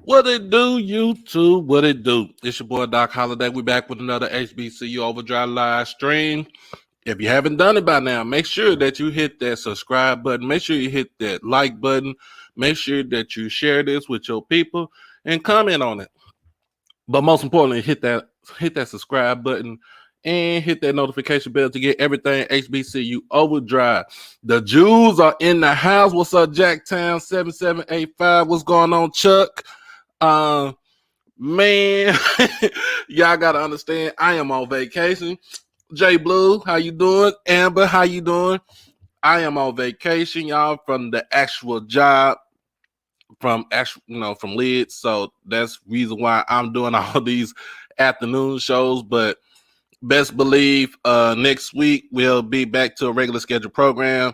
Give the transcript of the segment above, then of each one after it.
What it do, YouTube? What it do? It's your boy Doc Holiday. We back with another HBCU Overdrive live stream. If you haven't done it by now, make sure that you hit that subscribe button. Make sure you hit that like button. Make sure that you share this with your people and comment on it. But most importantly, hit that subscribe button and hit that notification bell to get everything HBCU Overdrive. The Jews are in the house. What's up, Jacktown 7785? What's going on, Chuck? Man, y'all gotta understand, I am on vacation. J Blue, how you doing? Amber, how you doing? I am on vacation, y'all, from the actual job, from Leeds. So that's the reason why I'm doing all these afternoon shows. But best believe next week we'll be back to a regular scheduled program.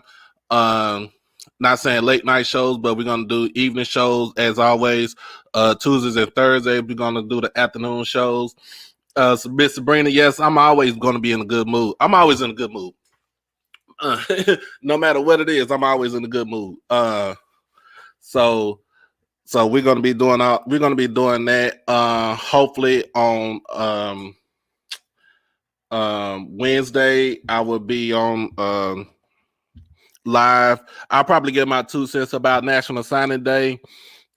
Not saying late night shows, but we're gonna do evening shows as always. Tuesdays and Thursdays we're gonna do the afternoon shows. So Miss Sabrina, yes, I'm always gonna be in a good mood. I'm always in a good mood. No matter what it is, I'm always in a good mood. So we're gonna be doing that. Hopefully on Wednesday I will be on live. I'll probably give my 2 cents about National Signing Day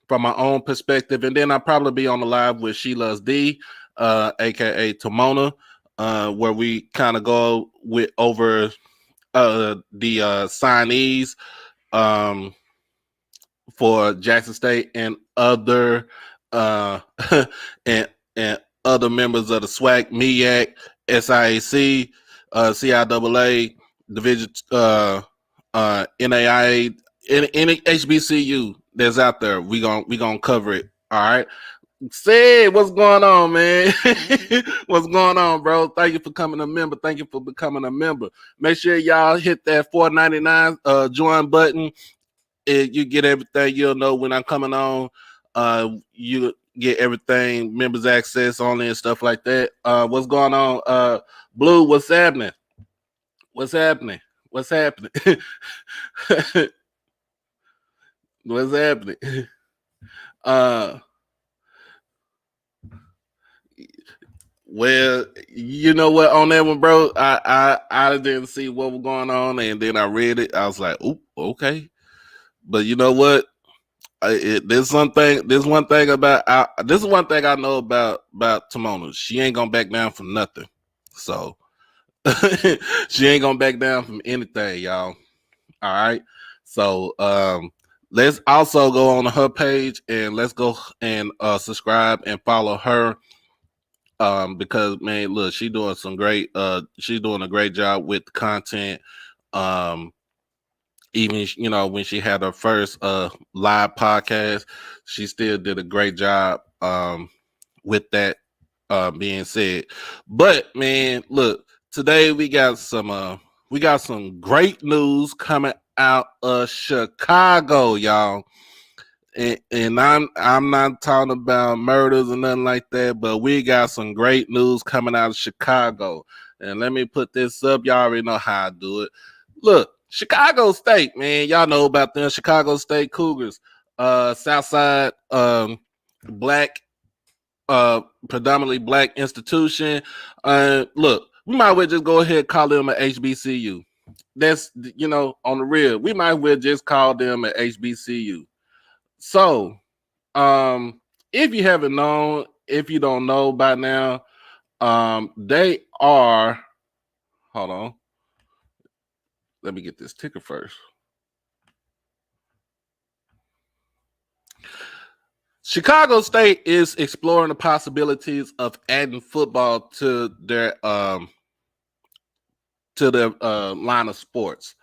from my own perspective, and then I'll probably be on the live with She Loves D, aka Timona, where we kind of go over the signees for Jackson State and other and other members of the SWAC, MEAC, SIAC, CIAA, Division NAIA, any HBCU that's out there, we gonna cover it. All right. Say what's going on, man. What's going on, bro? Thank you for coming a member. Thank you for becoming a member. Make sure y'all hit that $4.99 join button. You get everything. You'll know when I'm coming on. You get everything, members access only and stuff like that. What's going on? Blue, what's happening? What's happening? What's happening? What's happening? Well, you know what, on that one, bro, I didn't see what was going on, and then I read it. I was like, "Oop, okay." But you know what? This is one thing I know about Timona. She ain't gonna back down from nothing. So she ain't gonna back down from anything, y'all. All right. So let's also go on her page and let's go and subscribe and follow her. Because man, look, she's doing a great job with the content. Even when she had her first live podcast, she still did a great job with that being said. But man, look, today we got some great news coming out of Chicago, y'all. And I'm not talking about murders or nothing like that, but we got some great news coming out of Chicago. And let me put this up. Y'all already know how I do it. Look, Chicago State, man. Y'all know about them. Chicago State Cougars. Southside black, predominantly black institution. Look, we might as well just go ahead and call them an HBCU. That's, on the real. We might as well just call them an HBCU. So, if you haven't known, if you don't know by now, they are, hold on. Let me get this ticker first. Chicago State is exploring the possibilities of adding football to their line of sports.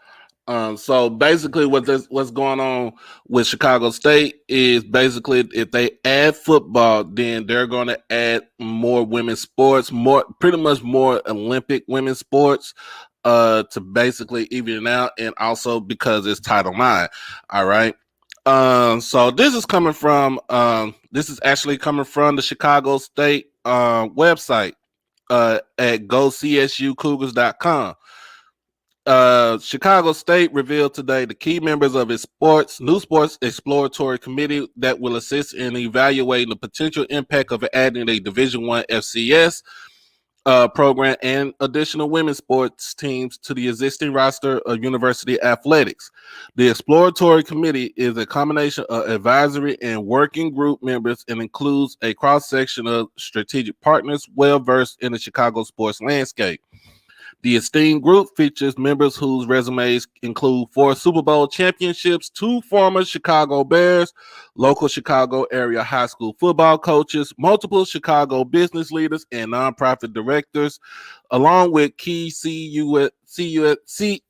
So basically what's going on with Chicago State is basically if they add football, then they're going to add more women's sports, pretty much more Olympic women's sports, to basically even it out, and also because it's Title IX. All right. So this is actually coming from the Chicago State website at gocsucougars.com. Chicago State revealed today the key members of its new sports exploratory committee that will assist in evaluating the potential impact of adding a Division I FCS program and additional women's sports teams to the existing roster of university athletics. The exploratory committee is a combination of advisory and working group members and includes a cross section of strategic partners well versed in the Chicago sports landscape. The esteemed group features members whose resumes include 4 Super Bowl championships, 2 former Chicago Bears, local Chicago area high school football coaches, multiple Chicago business leaders and nonprofit directors, along with key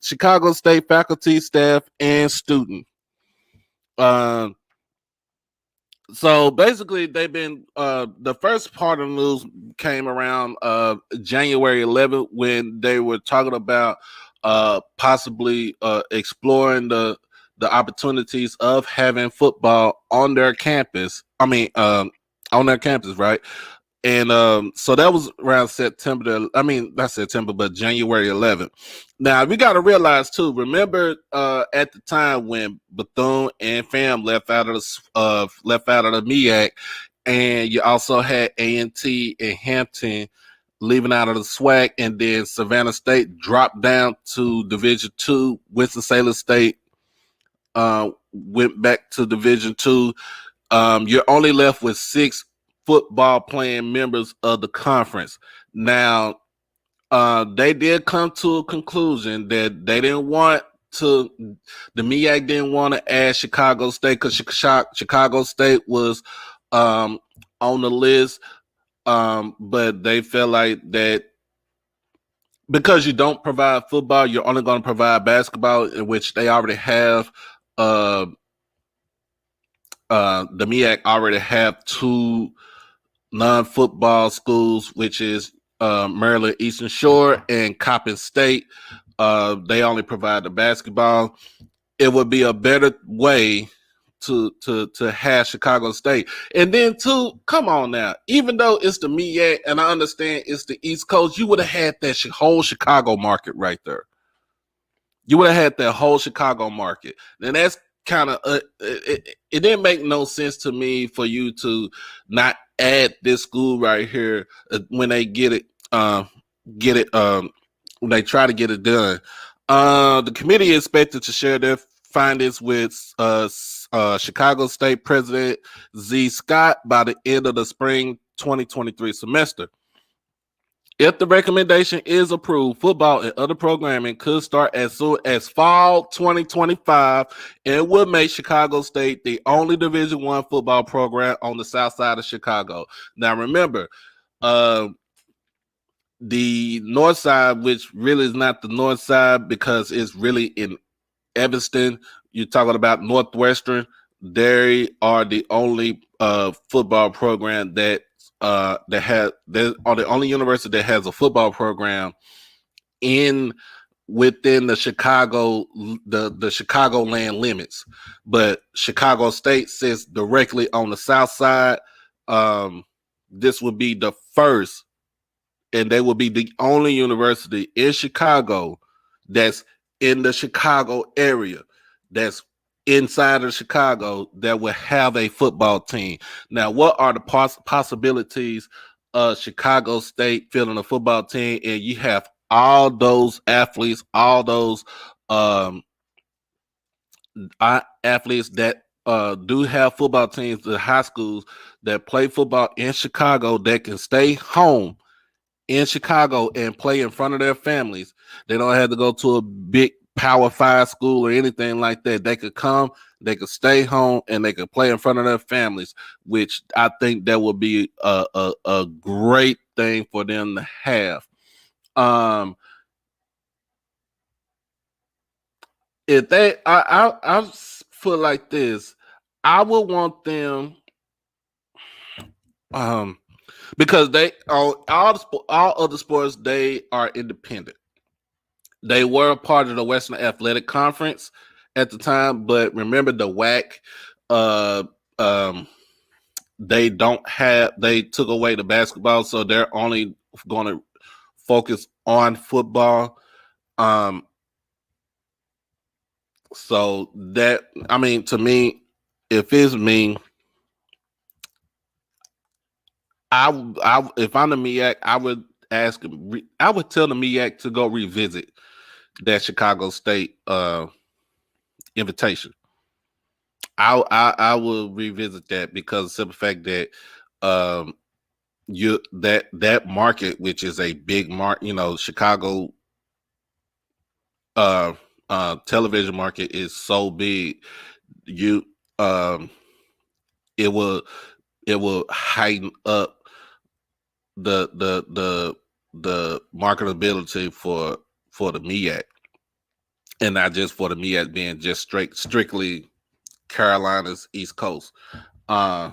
Chicago State faculty, staff, and students. So basically, they've been the first part of the news came around January 11th when they were talking about possibly exploring the opportunities of having football on their campus. On their campus, right? And so that was around not September, but January 11th. Now we got to realize too. Remember, at the time when Bethune and Fam left out of the MEAC, and you also had A&T and Hampton leaving out of the SWAC, and then Savannah State dropped down to Division II. Winston-Salem State went back to Division II. You're only left with 6 football playing members of the conference. Now, they did come to a conclusion that they didn't want to, the MEAC didn't want to add Chicago State because Chicago State was on the list, but they felt like that because you don't provide football, you're only going to provide basketball, in which they already have. The MEAC already have 2 non-football schools, which is Maryland Eastern Shore and Coppin State. They only provide the basketball. It would be a better way to have Chicago State. And then too, come on now, even though it's the MEAC and I understand it's the East Coast, you would have had that whole Chicago market right there. You would have had that whole Chicago market. And that's kind of it didn't make no sense to me for you to not add this school right here when they when they try to get it done. The committee is expected to share their findings with Chicago State President Z. Scott by the end of the spring 2023 semester. If the recommendation is approved, football and other programming could start as soon as fall 2025 and would make Chicago State the only Division I football program on the south side of Chicago. Now, remember, the north side, which really is not the north side because it's really in Evanston. You're talking about Northwestern. They are the only football program they are the only university that has a football program within the Chicago Chicagoland limits. But Chicago State sits directly on the south side. This would be the first, and they will be the only university in Chicago that's in the Chicago area, that's inside of Chicago, that will have a football team. Now, what are the possibilities of Chicago State fielding a football team? And you have all those athletes, all those athletes that do have football teams, the high schools that play football in Chicago that can stay home in Chicago and play in front of their families. They don't have to go to a big Power 5 school or anything like that. They could come, they could stay home, and they could play in front of their families, which I think that would be a great thing for them to have. If they, I feel like this, I would want them, because they all other sports, they are independent. They were a part of the Western Athletic Conference at the time, but remember the WAC, they took away the basketball, so they're only going to focus on football. So that, I mean, to me, if it's me, if I'm the MEAC, I would ask him. I would tell the MEAC to go revisit that Chicago State invitation. I will revisit that because of the simple fact that um that market, which is a big market, Chicago television market is so big, you um it will heighten up the marketability for the MEAC, and not just for the MEAC being just strictly Carolina's East Coast. Uh,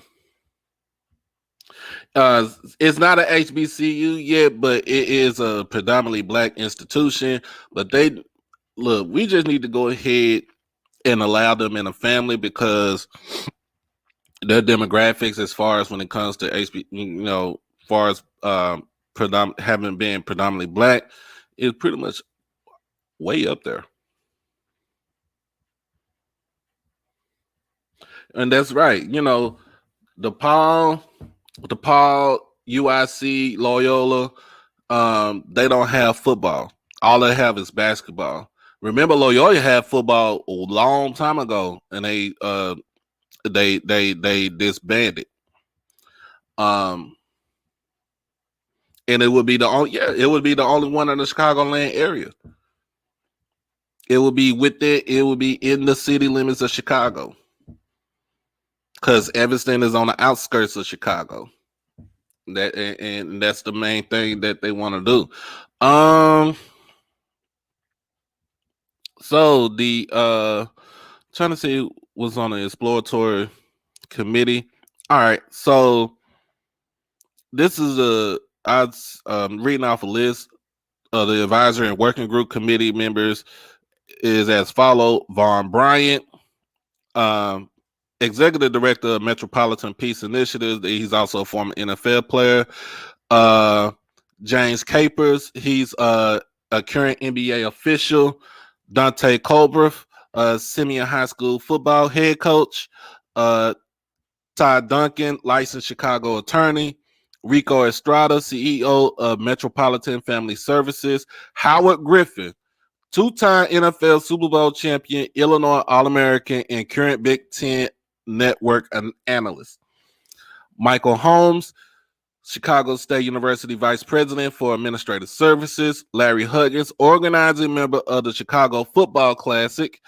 it's not an HBCU yet, but it is a predominantly Black institution. But we just need to go ahead and allow them in a family, because their demographics, as far as when it comes to as far as having been predominantly Black, is pretty much way up there. And that's right. DePaul, UIC, Loyola, they don't have football. All they have is basketball. Remember, Loyola had football a long time ago, and they disbanded. And it would be the only one in the Chicagoland area. It would be in the city limits of Chicago, because Evanston is on the outskirts of Chicago. And that's the main thing that they want to do. So the trying to see what's on the exploratory committee. All right, so this is reading off a list of the advisory and working group committee members is as follow: Vaughn Bryant, executive director of Metropolitan Peace Initiatives. He's also a former NFL player. James Capers, he's a current NBA official. Dante Colbrough, Simeon High School football head coach. Todd Duncan, licensed Chicago attorney. Rico Estrada, CEO of Metropolitan Family Services. Howard Griffin, two-time NFL Super Bowl champion, Illinois All-American, and current Big Ten Network analyst. Michael Holmes, Chicago State University Vice President for Administrative Services. Larry Huggins, organizing member of the Chicago Football Classic.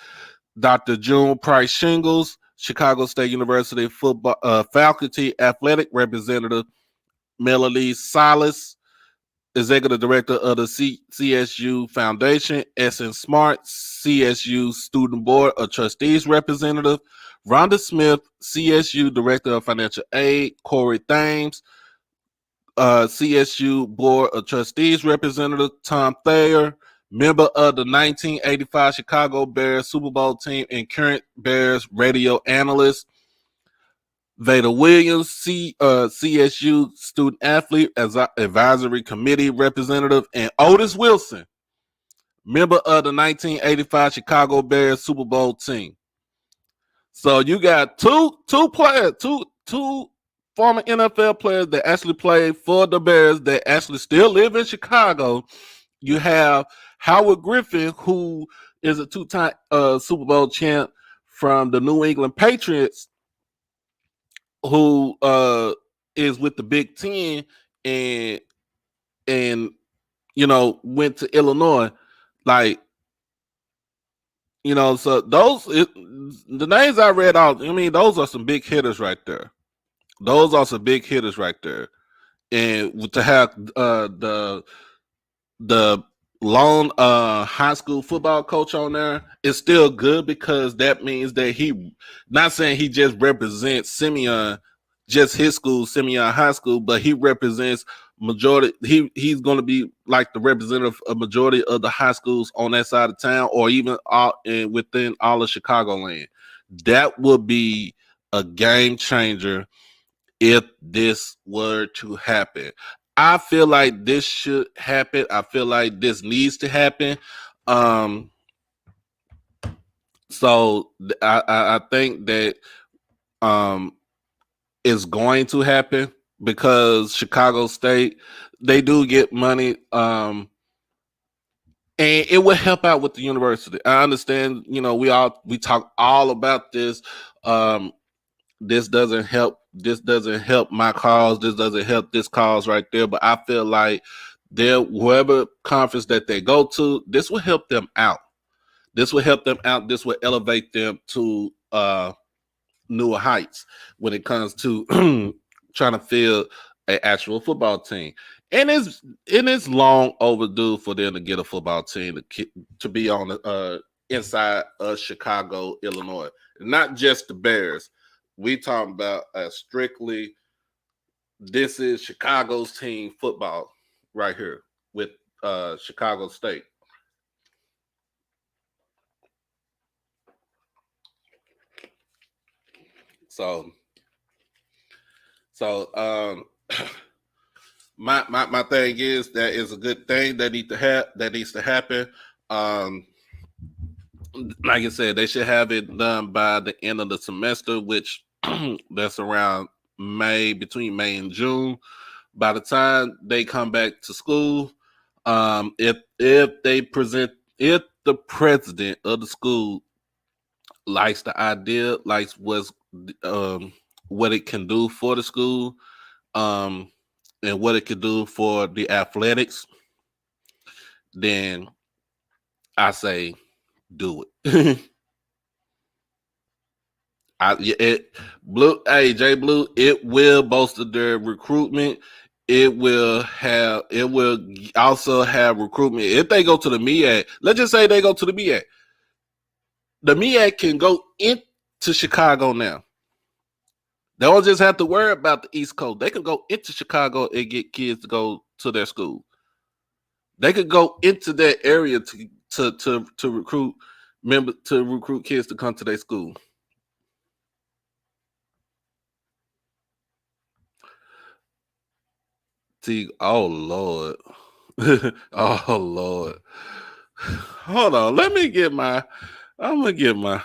Dr. June Price Shingles, Chicago State University football faculty athletic representative. Melody Silas, executive director of the CSU Foundation. Essen Smart, CSU Student Board of Trustees representative. Rhonda Smith, CSU Director of Financial Aid. Corey Thames, CSU Board of Trustees representative. Tom Thayer, member of the 1985 Chicago Bears Super Bowl team and current Bears radio analyst. Veda Williams, CSU student athlete as advisory committee representative. And Otis Wilson, member of the 1985 Chicago Bears Super Bowl team. So you got two players, two former NFL players that actually played for the Bears that actually still live in Chicago. You have Howard Griffin, who is a two-time Super Bowl champ from the New England Patriots, who is with the Big Ten and went to Illinois. Like, so the names I read out, those are some big hitters right there. And to have the lone high school football coach on there is still good, because that means that he, not saying he just represents Simeon, just his school, Simeon High School, but he represents majority. He's going to be like the representative of majority of the high schools on that side of town, or even within all of Chicagoland. That would be a game changer if this were to happen. I feel like this should happen. I feel like this needs to happen. So I think that it's going to happen because Chicago State, they do get money. And it will help out with the university. I understand, we talk all about this. This doesn't help. This doesn't help my cause. This doesn't help this cause right there. But I feel like whoever conference that they go to, this will help them out. This will help them out. This will elevate them to newer heights when it comes to trying to fill an actual football team. And it's long overdue for them to get a football team to be on the inside of Chicago, Illinois. Not just the Bears. We talking about strictly this is Chicago's team football right here with Chicago State. So my thing is that is a good thing that needs to happen. Like I said, they should have it done by the end of the semester, which that's around between May and June. By the time they come back to school, if the president of the school likes the idea, likes what it can do for the school, and what it can do for the athletics, then I say do it. Jay Blue, it will bolster their recruitment. It will also have recruitment. If they go to the MEAC, let's just say they go to the MEAC. The MEAC can go into Chicago now. They don't just have to worry about the East Coast. They can go into Chicago and get kids to go to their school. They could go into that area to recruit kids to come to their school. Oh Lord. Oh Lord. Hold on. I'm gonna get my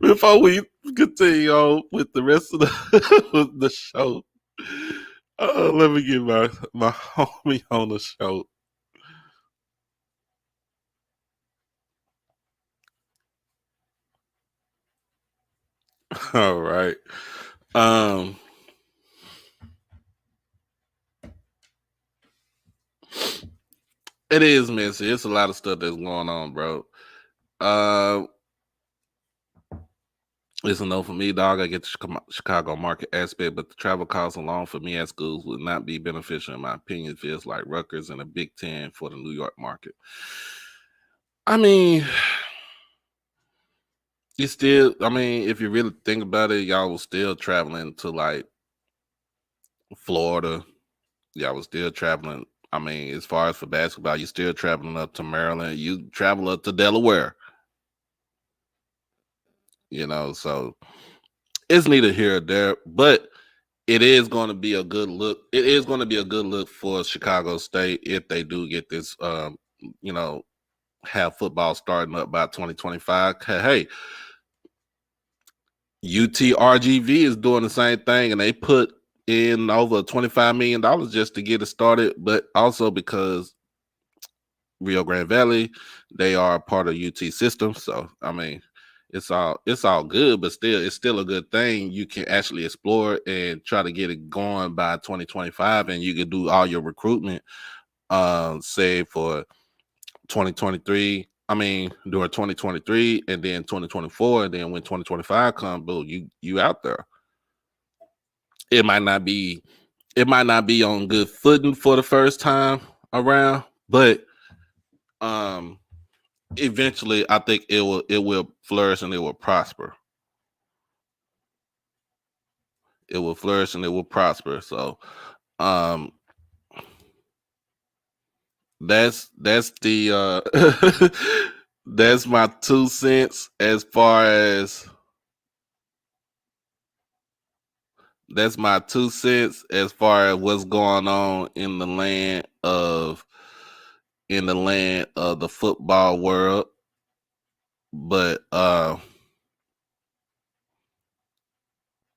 before we continue on with the rest of the show. Let me get my homie on the show. All right. It is messy. It's a lot of stuff that's going on, bro. It's a no for me, dog. I get the Chicago market aspect, but the travel costs alone for me at schools would not be beneficial, in my opinion. It feels like Rutgers and a Big Ten for the New York market. I mean, if you really think about it, y'all was still traveling to like Florida. Y'all was still traveling. I mean, as far as for basketball, you're still traveling up to Maryland. You travel up to Delaware. So it's neither here or there, but it is going to be a good look. It is going to be a good look for Chicago State if they do get this, have football starting up by 2025. Hey, UTRGV is doing the same thing, and they put in over $25 million just to get it started, but also because Rio Grande Valley, they are part of UT system. So, I mean, it's all good, but it's still a good thing. You can actually explore and try to get it going by 2025, and you can do all your recruitment, say for 2023. I mean, during 2023 and then 2024, and then when 2025 comes, boom, you out there. It might not be on good footing for the first time around, but eventually I think it will flourish and it will prosper. It will flourish and it will prosper. So that's the that's my 2 cents as far as what's going on in the land of the football world. But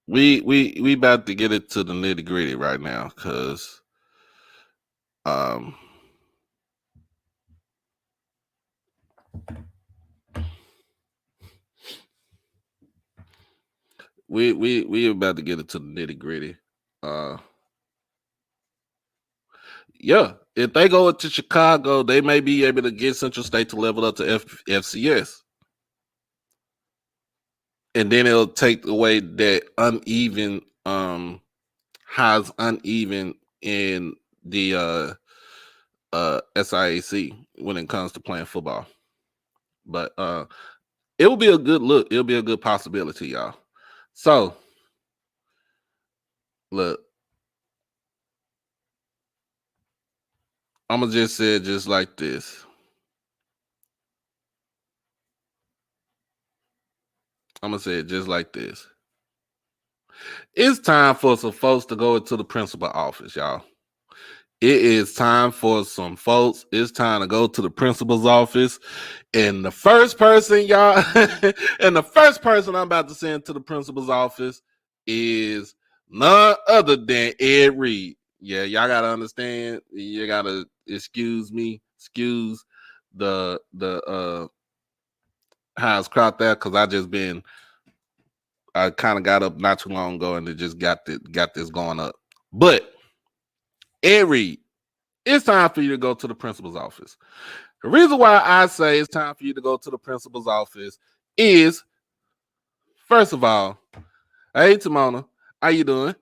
we about to get it to the nitty gritty right now, because we about to get it to the nitty gritty. Yeah, if they go to Chicago, they may be able to get Central State to level up to FCS. And then it'll take away that uneven, highs uneven in the SIAC when it comes to playing football. But it will be a good look. It'll be a good possibility, y'all. So, look, I'm gonna just say it just like this. I'm gonna say it just like this. It's time for some folks to go into the principal office, y'all. It is time for some folks. It's time to go to the principal's office. And the first person, y'all, and the first person I'm about to send to the principal's office is none other than Ed Reed. Yeah, y'all gotta understand. You gotta excuse the how it's crowd there, because I kind of got up not too long ago and it just got this going up. But Ed Reed, it's time for you to go to the principal's office. The reason why I say it's time for you to go to the principal's office is, first of all, hey Timona, how you doing?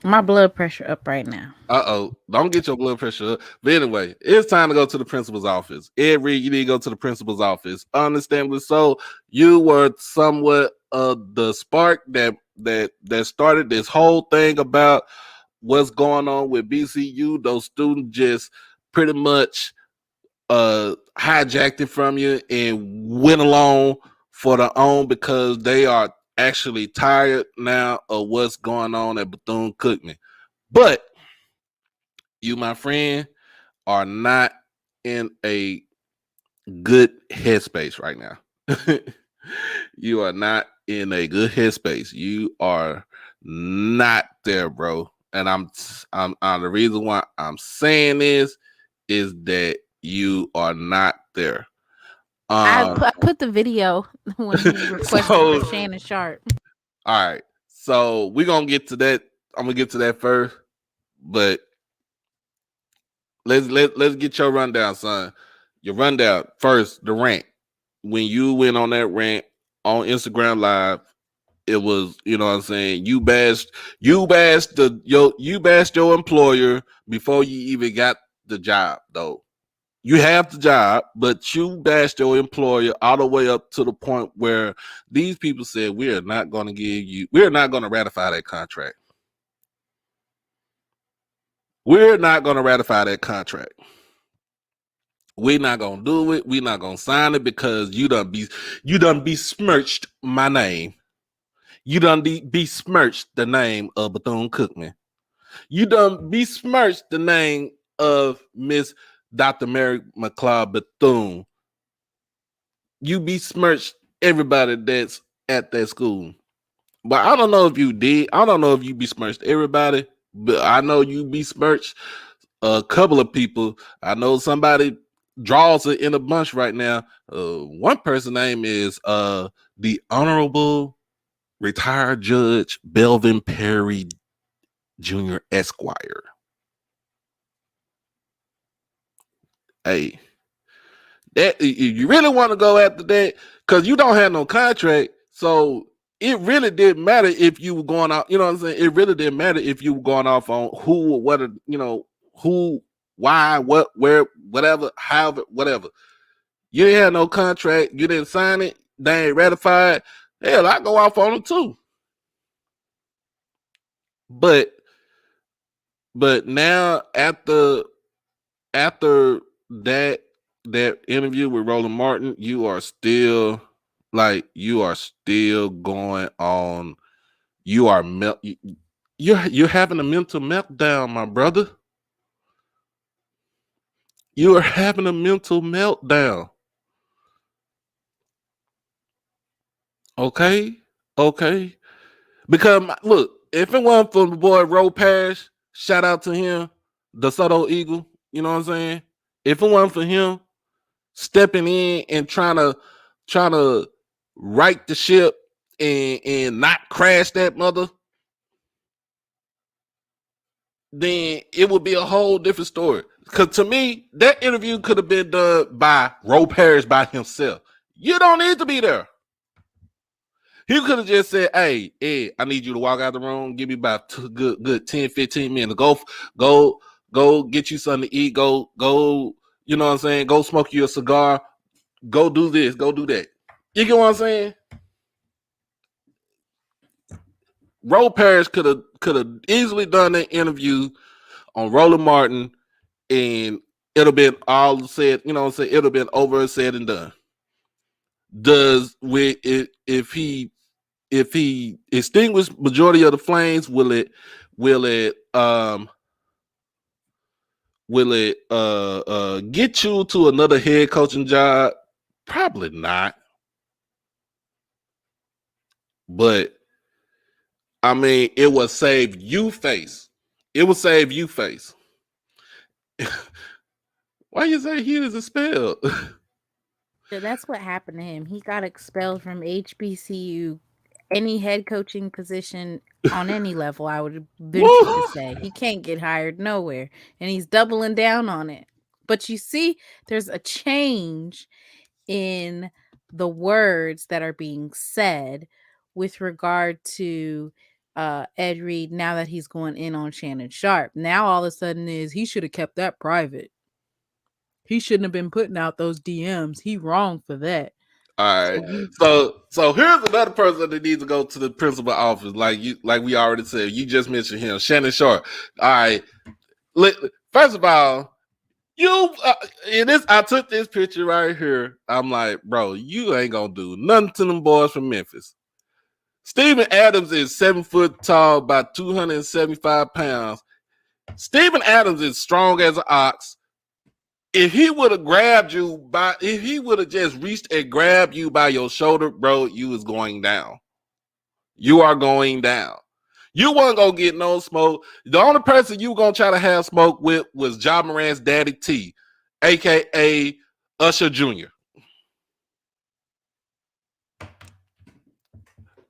My blood pressure up right now. Don't get your blood pressure up. But anyway, it's time to go to the principal's office. Ed Reed, you need to go to the principal's office. Understandably so, you were somewhat the spark that started this whole thing about what's going on with BCU. Those students just pretty much hijacked it from you and went along for their own, because they are actually tired now of what's going on at Bethune-Cookman. But you, my friend, are not in a good headspace right now. You are not in a good headspace. You are not there, bro. And I'm the reason why I'm saying this is that you are not there. I put the video when he requested for Shannon Sharpe. All right, so we're gonna get to that. I'm gonna get to that first, but let's get your rundown, son. Your rundown first. The rant, when you went on that rant on Instagram Live, it was, you know what I'm saying, you bashed your employer before you even got the job, though. You have the job, but you bashed your employer all the way up to the point where these people said, we're not going to ratify that contract. We're not going to ratify that contract. We're not going to do it. We're not going to sign it because you done besmirched my name. You done besmirched the name of Bethune-Cookman. You done besmirched the name of Miss Dr. Mary McLeod Bethune. You besmirched everybody that's at that school. But I don't know if you did. I don't know if you besmirched everybody, but I know you besmirched a couple of people. I know somebody draws it in a bunch right now. One person's name is the Honorable Retired Judge Belvin Perry Jr. Esquire. Hey, that you really want to go after that, because you don't have no contract. So it really didn't matter if you were going out. You know what I'm saying? It really didn't matter if you were going off on who or what, who, why, what, where, whatever, however, whatever. You didn't have no contract. You didn't sign it. They ain't ratified. Hell, I go off on them too. But now after that interview with Roland Martin, you are still going on. You're having a mental meltdown, my brother. You are having a mental meltdown. Okay, okay. Because look, if it wasn't for the boy Roe Parrish, shout out to him, the Soto Eagle. You know what I'm saying? If it wasn't for him stepping in and trying to right the ship and not crash that mother, then it would be a whole different story. Because to me, that interview could have been done by Roe Parrish by himself. You don't need to be there. He could have just said, "Hey, Ed, I need you to walk out the room. Give me about good 10, 15 minutes. Go get you something to eat. Go, you know what I'm saying? Go smoke you a cigar. Go do this. Go do that." You get what I'm saying? Roe Parrish could have easily done that interview on Roland Martin, and it'll been all said. You know what I'm saying? It'll been over, said, and done. Does with it if he extinguished majority of the flames, will it get you to another head coaching job? Probably not. But I mean, it will save you face. It will save you face. Why you say he is expelled? That's what happened to him. He got expelled from HBCU, any head coaching position on any level, I would venture to say. He can't get hired nowhere, and he's doubling down on it. But you see, there's a change in the words that are being said with regard to Ed Reed now that he's going in on Shannon Sharpe. Now all of a sudden is he should have kept that private. He shouldn't have been putting out those DMs. He wrong for that. All right. So here's another person that needs to go to the principal office. Like we already said. You just mentioned him, Shannon Sharpe. All right. First of all, you I took this picture right here. I'm like, bro, you ain't gonna do nothing to them boys from Memphis. Steven Adams is 7 foot tall, about 275 pounds. Steven Adams is strong as an ox. If he would have if he would have just reached and grabbed you by your shoulder, bro, you was going down. You are going down. You weren't gonna get no smoke. The only person you were gonna try to have smoke with was Ja Morant's daddy T, aka Usher Jr.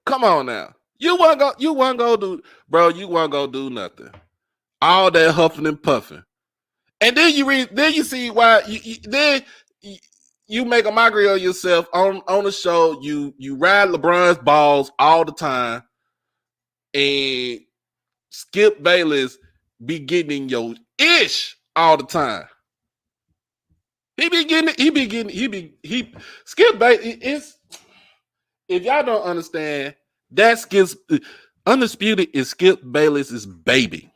Come on now. You weren't gonna do, bro, you weren't gonna do nothing. All that huffing and puffing. And then you see why you make a mockery of yourself on the show. You ride LeBron's balls all the time, and Skip Bayless be getting your ish all the time. Skip Bayless. If y'all don't understand, that Skip Undisputed is Skip Bayless's baby.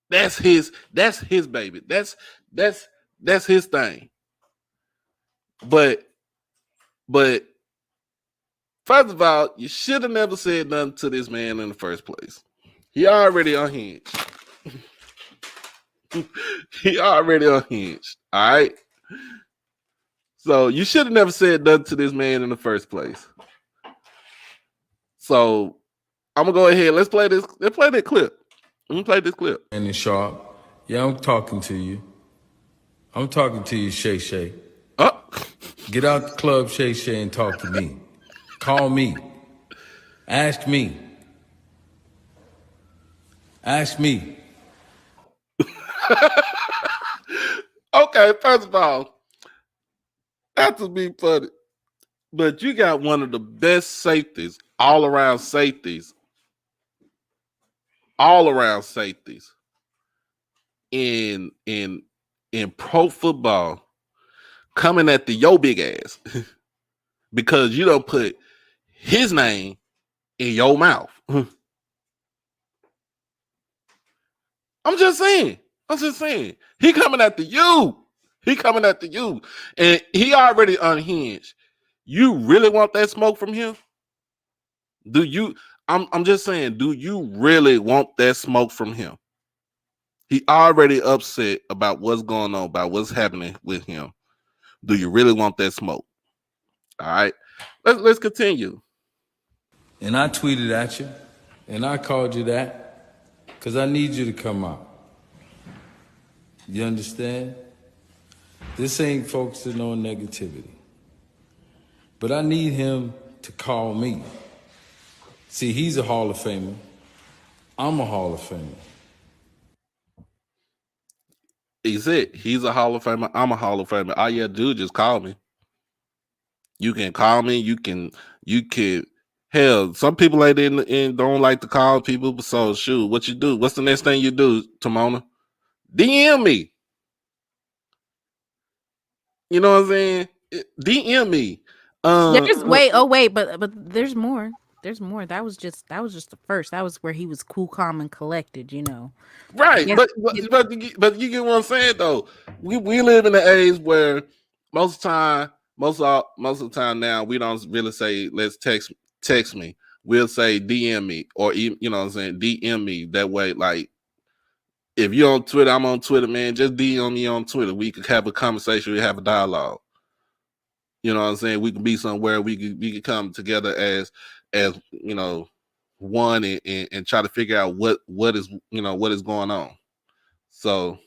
That's his baby. That's his thing. But first of all, you should have never said nothing to this man in the first place. He already unhinged. He already unhinged. All right. So you should have never said nothing to this man in the first place. So I'm gonna go ahead. Let's play this. Let's play that clip. Let me play this clip. Shannon Sharpe. Yeah, I'm talking to you. I'm talking to you, Shay Shay. Oh. Get out the club, Shay Shay, and talk to me. Call me. Ask me. Ask me. Okay, first of all, not to be funny, but you got one of the best safeties, all around safeties in pro football coming at your big ass because you don't put his name in your mouth. I'm just saying. He coming after you. And he already unhinged. You really want that smoke from him? Do you? I'm just saying, do you really want that smoke from him? He already upset about what's going on, about what's happening with him. Do you really want that smoke? All right. Let's continue. And I tweeted at you, and I called you that, because I need you to come out. You understand? This ain't focusing on negativity. But I need him to call me. See, he's a Hall of Famer. I'm a Hall of Famer. He's a Hall of Famer. I'm a Hall of Famer. All you have to do is just call me. You can call me. You can. Hell, some people ain't in don't like to call people. So shoot, what you do? What's the next thing you do, Timona? DM me. You know what I'm saying? DM me. But there's more. There's more. That was just the first. That was where he was cool, calm, and collected. You know. Right, Yes, but you get what I'm saying though. We live in an age where most of the time now we don't really say let's text me. We'll say DM me, or you know what I'm saying, DM me. That way, like if you're on Twitter, I'm on Twitter, man. Just DM me on Twitter. We could have a conversation. We have a dialogue. You know what I'm saying? We could be somewhere. We could come together as you know, one and try to figure out what is going on. So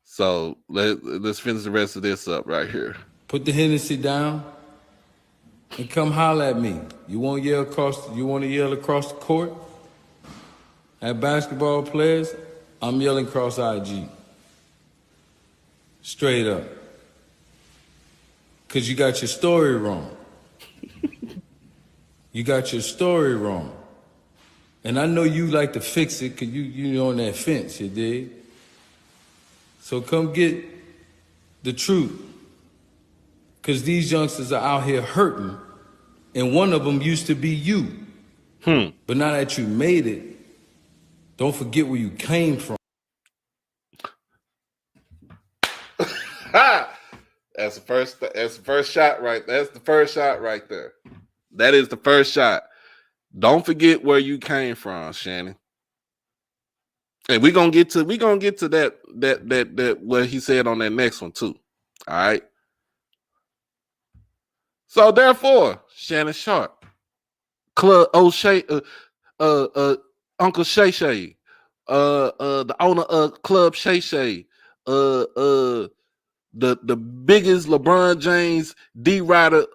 so let's finish the rest of this up right here. Put the Hennessy down and come holler at me. You want to yell across the court at basketball players? I'm yelling across IG. Straight up. Because you got your story wrong. You got your story wrong. And I know you like to fix it because you on that fence, you dig? So come get the truth. Because these youngsters are out here hurting, and one of them used to be you. But now that you made it, don't forget where you came from. That's the first shot right. That's the first shot right there. That is the first shot. Don't forget where you came from, Shannon. And we're gonna get to that what he said on that next one too. All right. So therefore, Shannon Sharpe, Club O'Shea, Uncle Shay Shay, the owner of Club Shay Shay, the biggest LeBron James D rider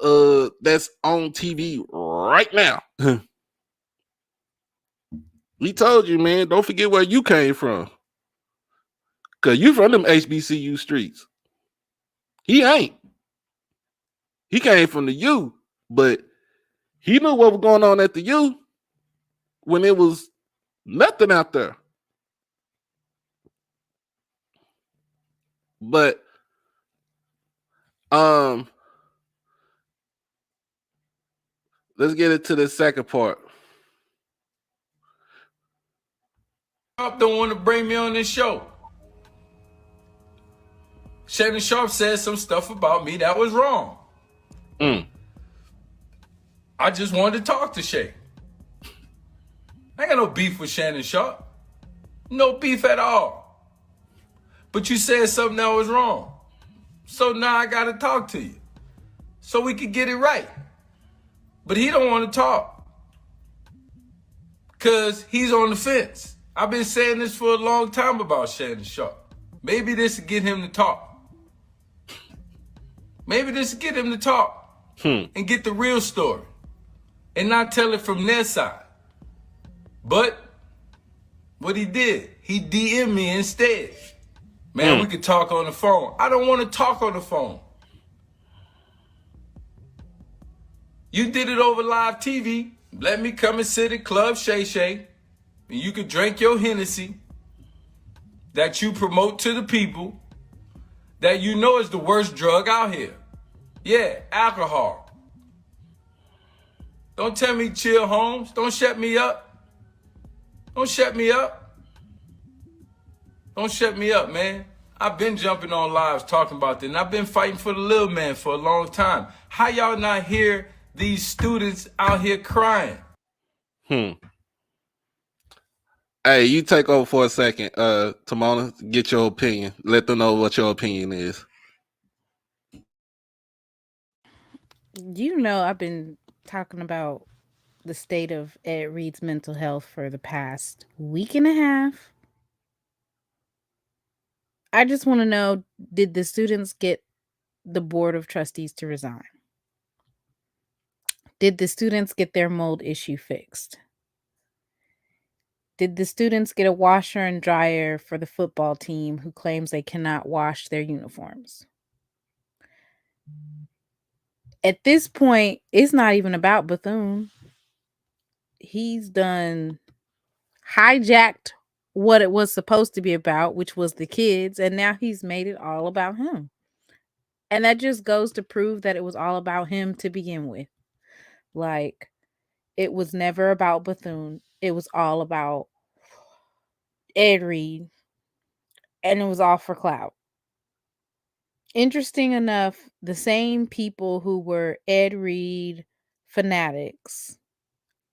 that's on TV right now. We told you, man, don't forget where you came from. Cause you from them HBCU streets. He ain't. He came from the U, but he knew what was going on at the U when it was nothing out there. But let's get into the second part. Don't want to bring me on this show. Shannon Sharpe said some stuff about me that was wrong. I just wanted to talk to Shay. I ain't got no beef with Shannon Sharpe. No beef at all. But you said something that was wrong. So now I got to talk to you. So we could get it right. But he don't want to talk. Because he's on the fence. I've been saying this for a long time about Shannon Sharpe. Maybe this will get him to talk. Maybe this will get him to talk. And get the real story. And not tell it from their side. But what he did, he DM'd me instead. Man, we could talk on the phone. I don't want to talk on the phone. You did it over live TV. Let me come and sit at Club Shay Shay. And you could drink your Hennessy that you promote to the people that you know is the worst drug out here. Yeah, alcohol. Don't tell me chill, Holmes. Don't shut me up. Don't shut me up. Don't shut me up, man. I've been jumping on lives talking about this, and I've been fighting for the little man for a long time. How y'all not hear these students out here crying? Hey, you take over for a second. Timona, get your opinion. Let them know what your opinion is. You know, I've been talking about the state of Ed Reed's mental health for the past week and a half. I just want to know, did the students get the board of trustees to resign? Did the students get their mold issue fixed? Did the students get a washer and dryer for the football team who claims they cannot wash their uniforms? At this point, it's not even about Bethune. He's done hijacked what it was supposed to be about, which was the kids, and now he's made it all about him. And that just goes to prove that it was all about him to begin with. Like, it was never about Bethune. It was all about Ed Reed, and it was all for clout. Interesting enough, the same people who were Ed Reed fanatics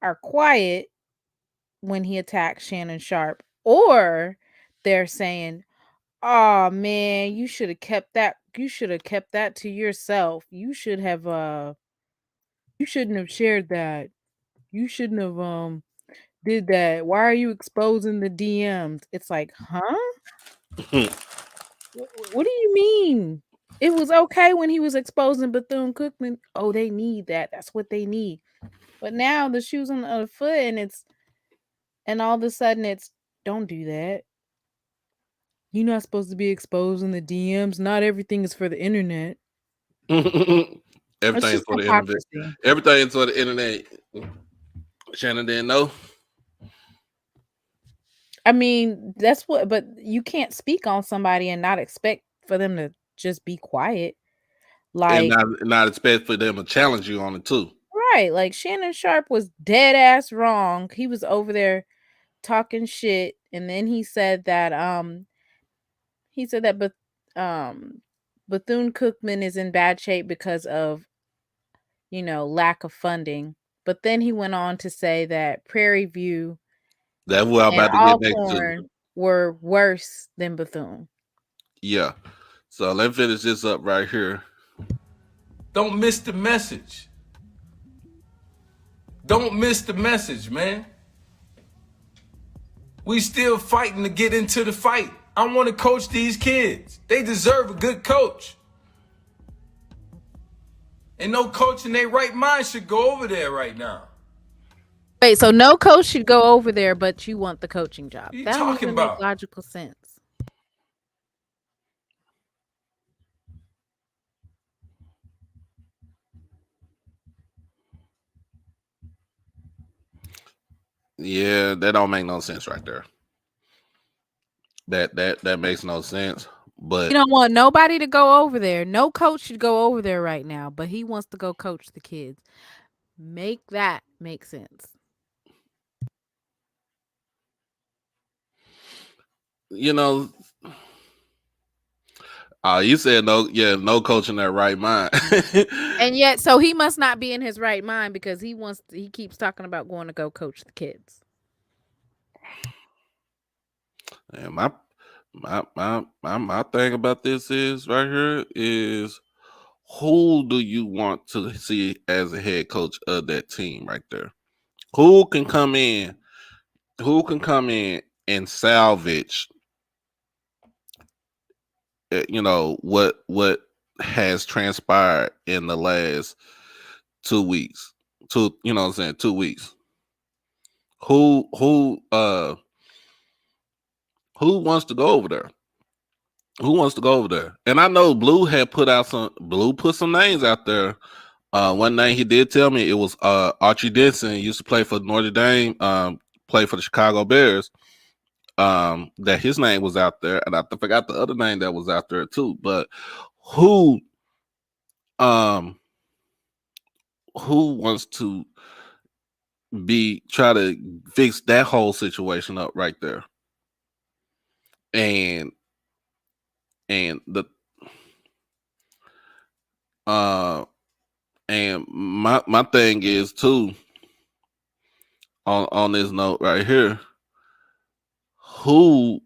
are quiet when he attacks Shannon Sharpe, or they're saying, "Oh man, you should have kept that. You should have kept that to yourself. You should have you shouldn't have shared that. You shouldn't have did that. Why are you exposing the DMs?" It's like, "Huh? What do you mean? It was okay when he was exposing Bethune-Cookman. Oh, they need that. That's what they need." But now the shoe's on the other foot, and all of a sudden it's, "Don't do that. You're not supposed to be exposing the DMs. Not everything is for the internet." It's Everything's just for the internet. hypocrisy. Everything's for the internet. Shannon didn't know. I mean, that's what, but you can't speak on somebody and not expect for them to just be quiet. And Like, not expect for them to challenge you on it too. right, like Shannon Sharpe was dead ass wrong. He was over there talking shit, and then he said that Bethune-Cookman is in bad shape because of, lack of funding. But then he went on to say that Prairie View That's what I'm and about to get next to. Alcorn were worse than Bethune. Yeah. So let's finish this up right here. Don't miss the message. Don't miss the message, man. We still fighting to get into the fight. I want to coach these kids. They deserve a good coach. And no coach in their right mind should go over there right now. Wait, so no coach should go over there, but you want the coaching job? What are you That don't talking even make about? logical sense. Yeah, that don't make no sense right there. That makes no sense. But You don't want nobody to go over there. No coach should go over there right now, but he wants to go coach the kids. Make that make sense. you know, you said no, yeah, no coach in their right mind. And yet, so he must not be in his right mind because he keeps talking about going to go coach the kids. And my thing about this is right here is, who do you want to see as a head coach of that team right there? Who can come in? Who can come in and salvage? What has transpired in the last 2 weeks? 2 weeks. Who wants to go over there? Who wants to go over there? And I know Blue put some names out there. One name he did tell me, it was Archie Denson, used to play for Notre Dame, play for the Chicago Bears. That his name was out there, and I forgot the other name that was out there too. But who wants to try to fix that whole situation up right there? And the and my thing is too, on this note right here, who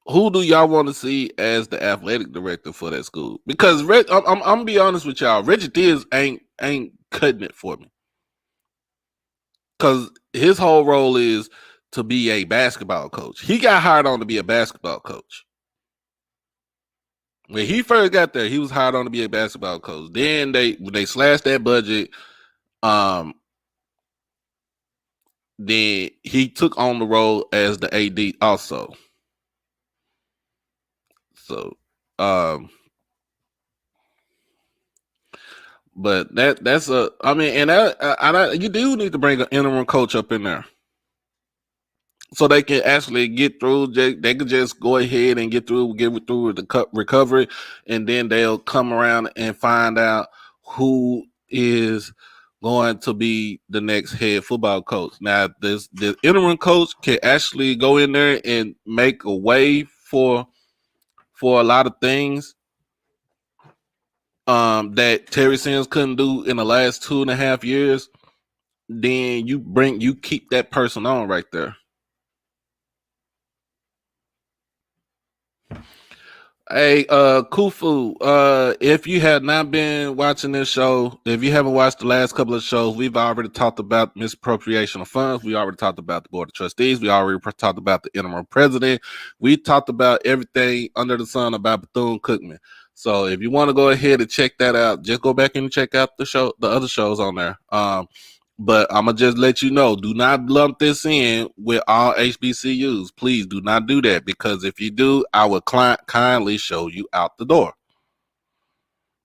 do y'all want to see as the athletic director for that school? Because I'm gonna be honest with y'all, Reggie Diaz ain't cutting it for me. Because his whole role is to be a basketball coach. He got hired on to be a basketball coach. When he first got there, he was hired on to be a basketball coach. Then when they slashed that budget, then he took on the role as the AD also. So, but that's you do need to bring an interim coach up in there, so they can actually get through. They can just go ahead and get through the recovery, and then they'll come around and find out who is going to be the next head football coach. Now, the interim coach can actually go in there and make a way for a lot of things that Terry Sims couldn't do in the last 2.5 years. Then you keep that person on right there. Hey, Kufu, if you have not been watching this show, if you haven't watched the last couple of shows, we've already talked about misappropriation of funds. We already talked about the board of trustees. We already talked about the interim president. We talked about everything under the sun about Bethune-Cookman. So if you want to go ahead and check that out, just go back and check out the other shows on there. But I'm going to just let you know, do not lump this in with all HBCUs. Please do not do that, because if you do, I will kindly show you out the door.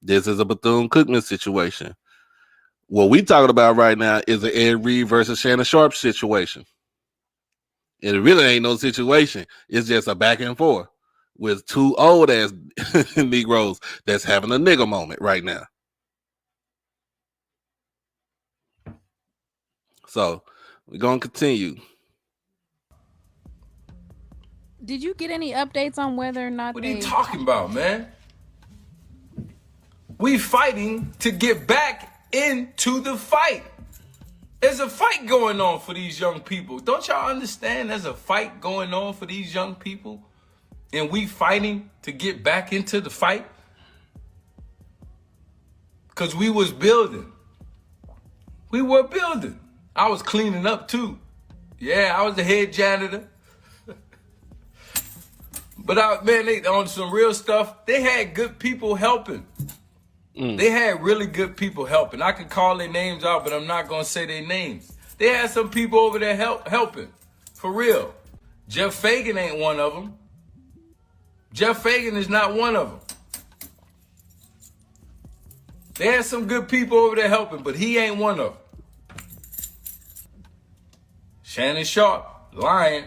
This is a Bethune-Cookman situation. What we talking about right now is an Ed Reed versus Shannon Sharpe situation. It really ain't no situation. It's just a back and forth with two old-ass Negroes that's having a nigga moment right now. So we're going to continue. Did you get any updates on whether or not What are you talking about, man? We fighting to get back into the fight. There's a fight going on for these young people. Don't y'all understand there's a fight going on for these young people? And we fighting to get back into the fight? Because we was building. We were building. I was cleaning up too. Yeah, I was the head janitor. But they on some real stuff, they had good people helping. They had really good people helping. I could call their names out, but I'm not going to say their names. They had some people over there helping. For real. Jeff Fagan ain't one of them. Jeff Fagan is not one of them. They had some good people over there helping, but he ain't one of them. Shannon Sharpe, lying.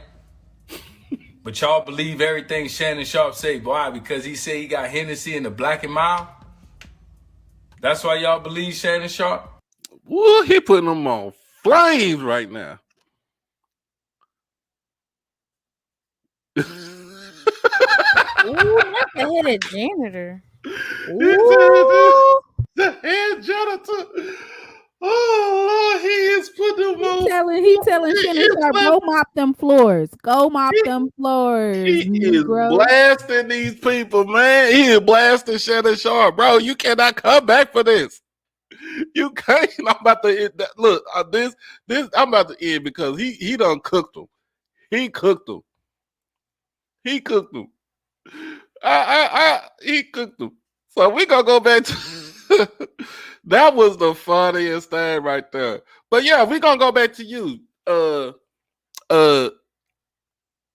But y'all believe everything Shannon Sharpe say. Why? Because he said he got Hennessy in the Black and Mild? That's why y'all believe Shannon Sharpe? Woo, he putting them on flames right now. Ooh, not the headed janitor. Ooh. The head janitor. Oh Lord, he is putting them on. He telling Shannon Sharpe, go mop them floors. Go mop them floors. He is blasting these people, man. He is blasting Shannon Sharpe, bro. You cannot come back for this. You can't. I'm about to end that. Look, this I'm about to end because he done cooked them. He cooked them. He cooked them. He cooked them. So we gonna go back to that was the funniest thing right there. But yeah, we gonna go back to you,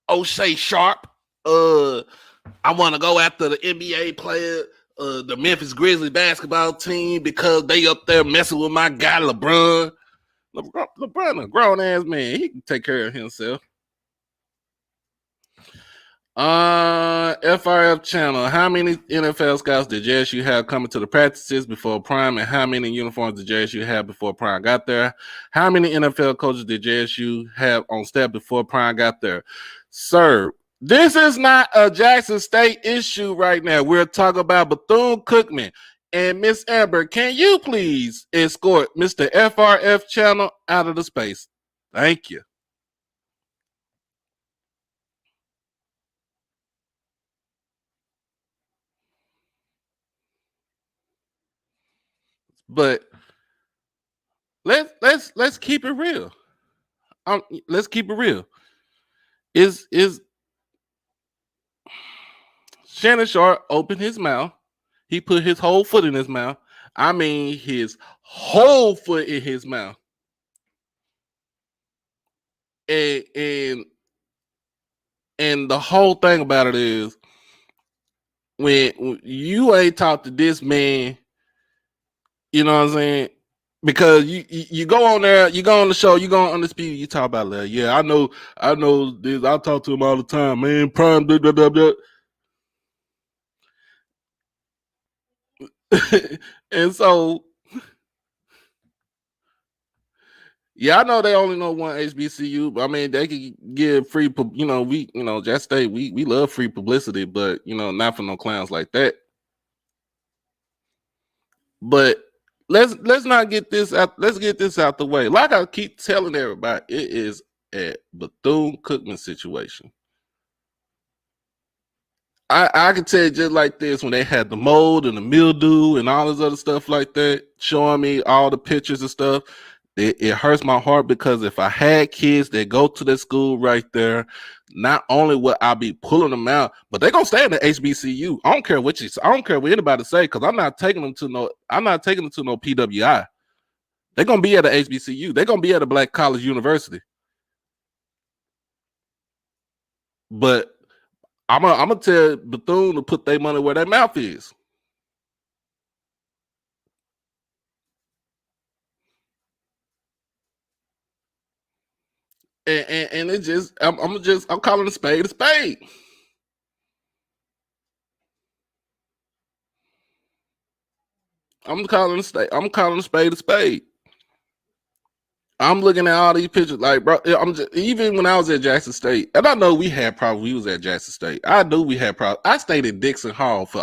O'Shea Sharpe. I want to go after the NBA player, the Memphis Grizzlies basketball team, because they up there messing with my guy LeBron. LeBron, a grown ass man, he can take care of himself. FRF channel, how many NFL scouts did JSU have coming to the practices before Prime, and how many uniforms did JSU have before Prime got there? How many NFL coaches did JSU have on staff before Prime got there? Sir, this is not a Jackson State issue right now. We're talking about Bethune-Cookman. And Miss Amber, can you please escort Mr. FRF channel out of the space? Thank you. But let's keep it real. Let's keep it real. Is Shannon Sharpe opened his mouth. He put his whole foot in his mouth. I mean, his whole foot in his mouth. And and the whole thing about it is when you ain't talked to this man, you know what I'm saying? Because you go on there, you go on the show, you go on Undisputed, you talk about that. Yeah, I know this. I talk to him all the time, man. Prime, blah, blah, blah, blah. And so, yeah, I know they only know one HBCU, but I mean they could give free, Jack State, we love free publicity, but not for no clowns like that. But let's not get this out. Let's get this out the way. Like I keep telling everybody, it is a Bethune-Cookman situation. I can tell you just like this, when they had the mold and the mildew and all this other stuff like that, showing me all the pictures and stuff, it hurts my heart because if I had kids that go to that school right there, not only would I be pulling them out, but they're gonna stay in the HBCU. I don't care what anybody say, because I'm not taking them to no PWI. They're gonna be at the HBCU. They're gonna be at a black college university. But I'm gonna tell Bethune to put their money where their mouth is. And it just I'm calling a spade a spade. I'm calling a spade a spade. I'm looking at all these pictures, like, bro. Even when I was at Jackson State, and I know we had problems. We was at Jackson State. I knew we had problems. I stayed in Dixon Hall for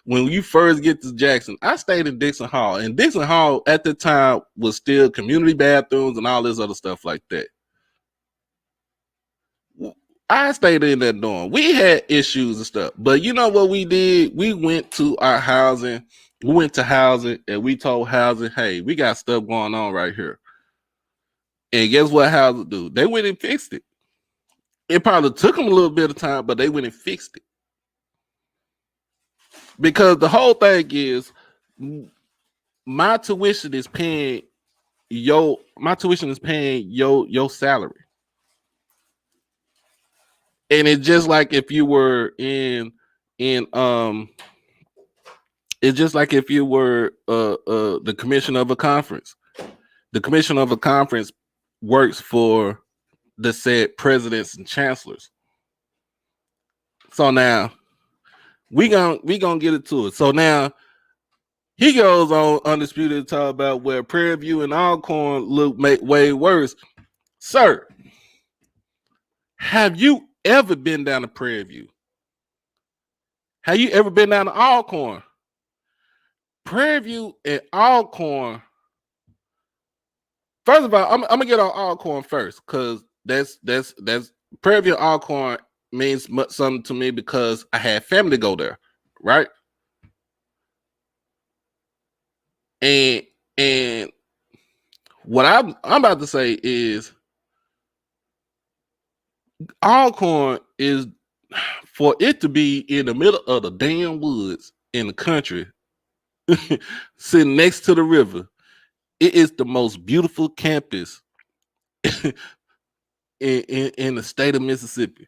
when you first get to Jackson. I stayed in Dixon Hall, and Dixon Hall at the time was still community bathrooms and all this other stuff like that. I stayed in that dorm. We had issues and stuff, but you know what we did? We went to our housing. We went to housing, and we told housing, "Hey, we got stuff going on right here." And guess what housing do? They went and fixed it. It probably took them a little bit of time, but they went and fixed it. Because the whole thing is, my tuition is paying your salary. And it's just like if you were it's just like if you were the commissioner of a conference. The commissioner of a conference works for the said presidents and chancellors. So now we gonna get into it. So now he goes on Undisputed to talk about where Prairie View and Alcorn make way worse. Sir, have you ever been down to Prairie View? Have you ever been down to Alcorn? Prairie View and Alcorn. First of all, I'm gonna get on Alcorn first, because that's Prairie View and Alcorn means something to me because I had family go there, right? And what I'm about to say is Alcorn is, for it to be in the middle of the damn woods in the country, sitting next to the river, it is the most beautiful campus in the state of Mississippi.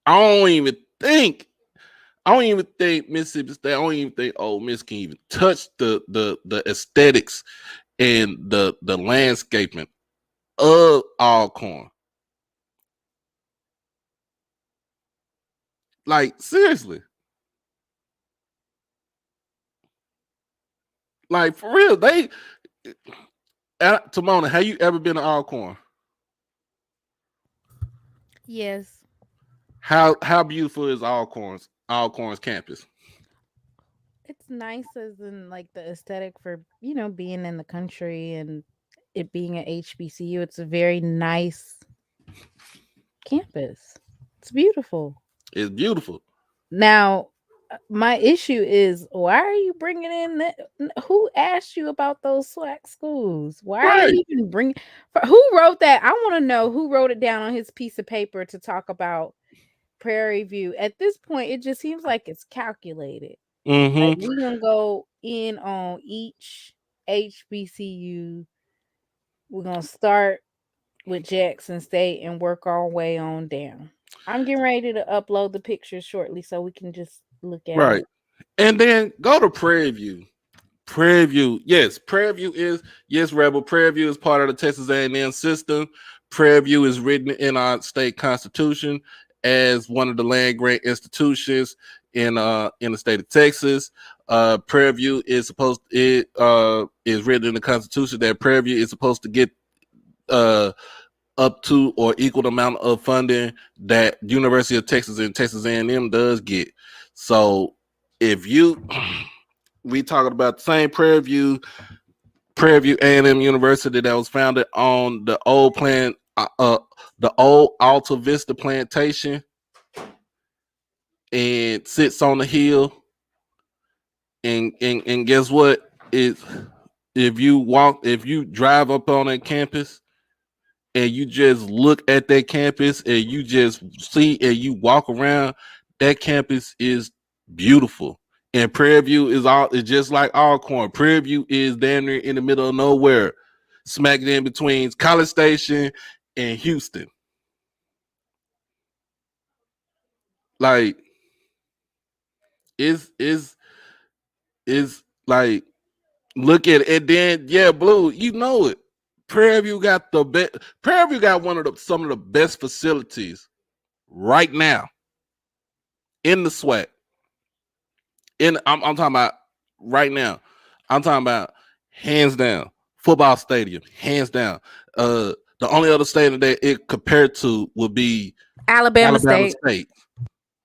I don't even think Mississippi State. I don't even think Ole Miss can even touch the aesthetics and the landscaping of Alcorn. Like, seriously. Like, for real. Timona, have you ever been to Alcorn? Yes. How beautiful is Alcorn's campus? It's nice as in like the aesthetic for, being in the country and it being an HBCU. It's a very nice campus. It's beautiful. It's beautiful. Now, My issue is, why are you bringing in that? Who asked you about those SWAC schools? Why are Right. you even bringing? Who wrote that? I want to know who wrote it down on his piece of paper to talk about Prairie View. At this point, it just seems like it's calculated. Like, Mm-hmm. we're gonna go in on each HBCU. We're gonna start with Jackson State and work our way on down. I'm getting ready to upload the pictures shortly so we can just look at Right. them. And then go to Prairie View. Prairie View, yes, Prairie View is yes, Rebel. Prairie View is part of the Texas A&M system. Prairie View is written in our state constitution as one of the land grant institutions in the state of Texas. Prairie View is supposed it is written in the constitution that Prairie View is supposed to get uh up to or equal amount of funding that University of Texas and Texas A&M does get. So if you we talking about the same Prairie View A&M University that was founded on the old Alta Vista plantation and sits on the hill. And guess what? It's if you drive up on that campus and you just look at that campus and you just see and you walk around, that campus is beautiful. And Prairie View is just like Alcorn. Prairie View is down there in the middle of nowhere, smack in between College Station and Houston. Like is is like look at it. And then yeah, Blue, you know it. Prairie View got the best. Prairie View got some of the best facilities right now in the sweat. I'm talking about right now. I'm talking about hands down football stadium, hands down. The only other stadium that it compared to would be Alabama Alabama State.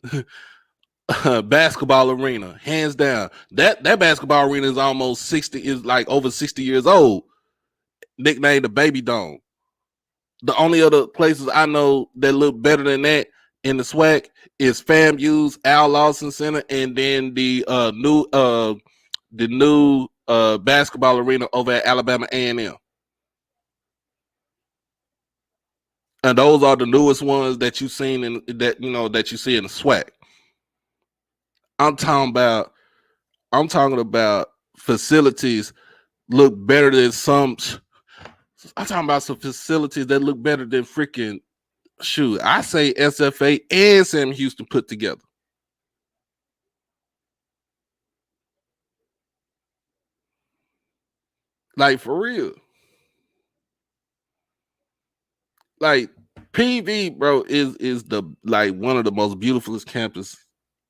State. Basketball arena, hands down. That basketball arena is almost 60, is like over 60 years old. Nicknamed the Baby Dome. The only other places I know that look better than that in the SWAC is FAMU's Al Lawson Center, and then the new basketball arena over at Alabama A&M. And those are the newest ones that you've seen in that you see in the SWAC. I'm talking about I'm talking about facilities look better than some. I'm talking about some facilities that look better than freaking shoot. I say SFA and Sam Houston put together. Like for real. Like PV, bro, is the like one of the most beautifulest campus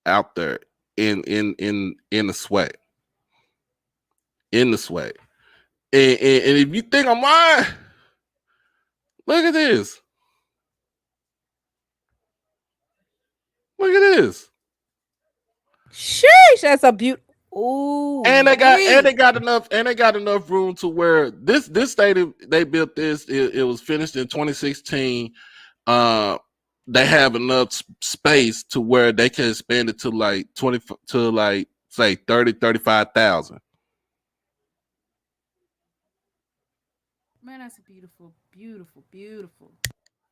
out there in the sweat. In the sweat. And if you think I'm lying, look at this. Look at this. Sheesh, that's a beautiful. Ooh, And they got enough room to where this stadium they built this. It was finished in 2016. Uh, they have enough space to where they can expand it to like 20 to like say 35,000. man, that's a beautiful, beautiful, beautiful.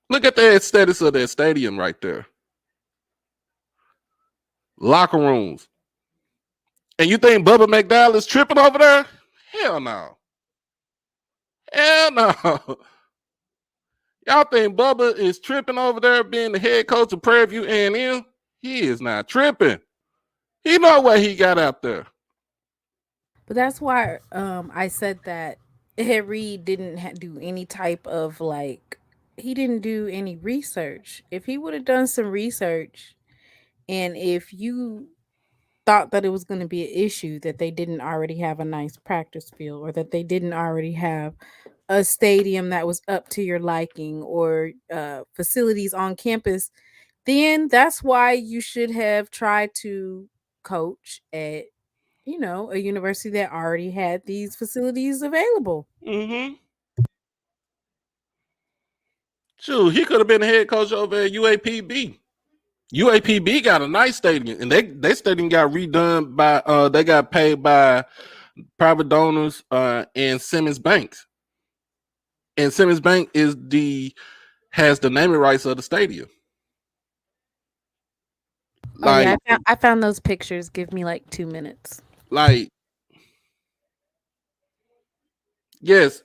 Look at the status of that stadium right there. Locker rooms. And you think Bubba McDowell is tripping over there? Hell no. Hell no. Y'all think Bubba is tripping over there being the head coach of Prairie View A&M? He is not tripping. He know what he got out there. But that's why I said that Harry didn't do any type of like, he didn't do any research. If he would have done some research, and if you thought that it was going to be an issue that they didn't already have a nice practice field, or that they didn't already have a stadium that was up to your liking, or facilities on campus, then that's why you should have tried to coach at, a university that already had these facilities available. Mm-hmm. Shoot, he could have been the head coach over at UAPB. UAPB got a nice stadium, and they stadium got redone by they got paid by private donors and Simmons Banks. And Simmons Bank has the naming rights of the stadium. Oh Like, yeah, I found those pictures. Give me like 2 minutes. like, yes,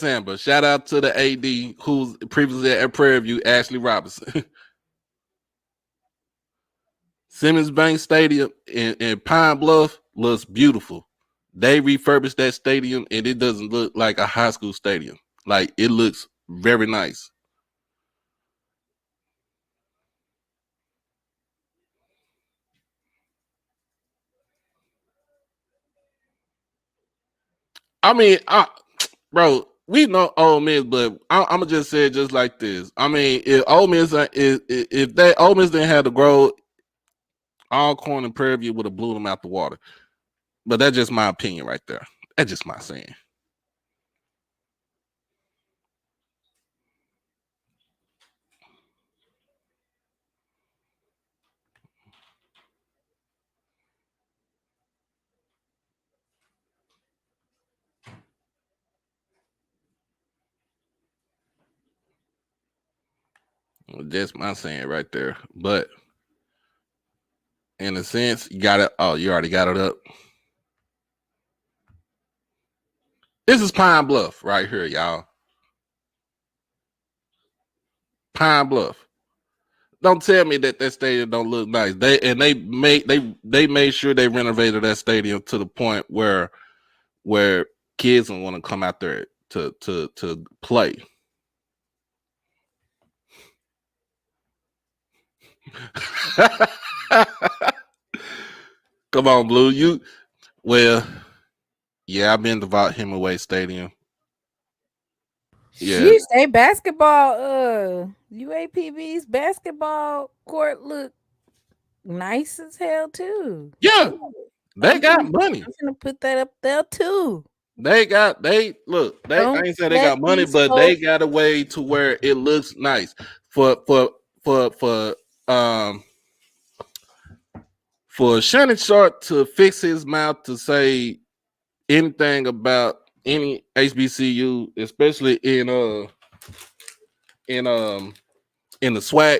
Amber. Shout out to the AD who's previously at Prairie View, Ashley Robinson. Simmons Bank Stadium in Pine Bluff looks beautiful. They refurbished that stadium and it doesn't look like a high school stadium. Like, it looks very nice. I mean, bro, we know Ole Miss, but I'm gonna just say it just like this. I mean, if Ole Miss Ole Miss didn't have to grow, Alcorn and Prairie View would have blew them out the water. But that's just my opinion right there. That's just my saying. That's my saying right there. But in a sense, you got it. Oh, you already got it up. This is Pine Bluff right here, y'all. Pine Bluff. Don't tell me that stadium don't look nice. They made sure they renovated that stadium to the point where kids don't want to come out there to play. Come on, Blue. Yeah, I've been to Vaught Hemingway Stadium. Yeah. Sheesh, they basketball, UAPB's basketball court look nice as hell too. Yeah, they got money. I'm gonna put that up there too. I ain't say they got money, but they got a way to where it looks nice. For Shannon Sharpe to fix his mouth to say anything about any HBCU, especially in the SWAC,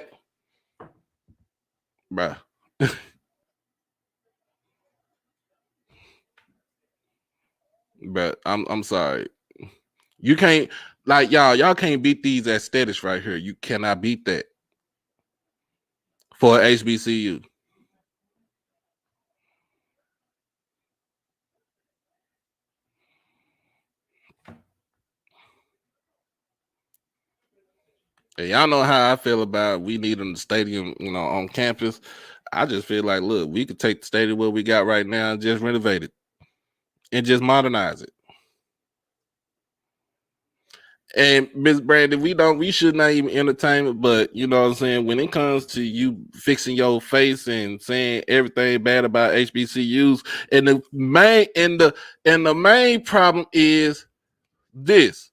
bruh. But I'm sorry. You can't, like, y'all can't beat these aesthetics right here. You cannot beat that for HBCU. And y'all know how I feel about we needing the stadium, on campus. I just feel like, look, we could take the stadium what we got right now and just renovate it and just modernize it. And Miss Brandon, we should not even entertain it, but you know what I'm saying, when it comes to you fixing your face and saying everything bad about HBCUs, and the main problem is this.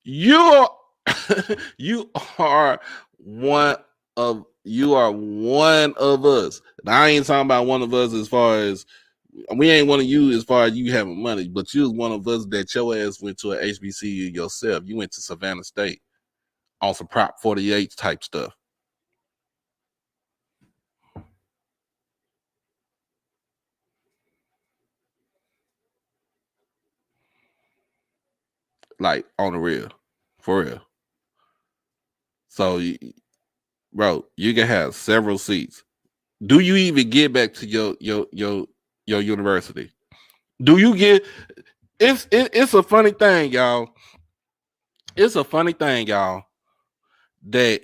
You are one of us. Now, I ain't talking about one of us as far as we ain't one of you as far as you having money, but you was one of us that your ass went to a HBCU yourself. You went to Savannah State on some Prop 48 type stuff. Like, on the real, for real. So, bro, you can have several seats. Do you even get back to your university? Do you get? It's a funny thing, y'all. It's a funny thing, y'all, that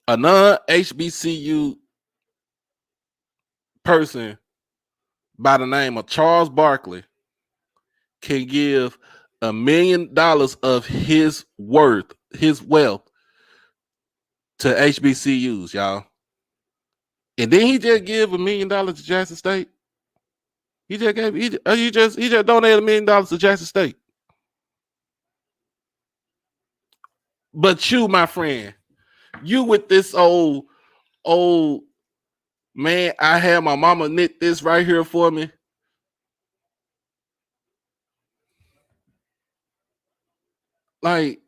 a non-HBCU person by the name of Charles Barkley can give $1 million of his wealth to HBCUs, y'all. And then he just give $1 million to Jackson State. He just donated $1 million to Jackson State. But you, my friend, you with this old man, I had my mama knit this right here for me. Like,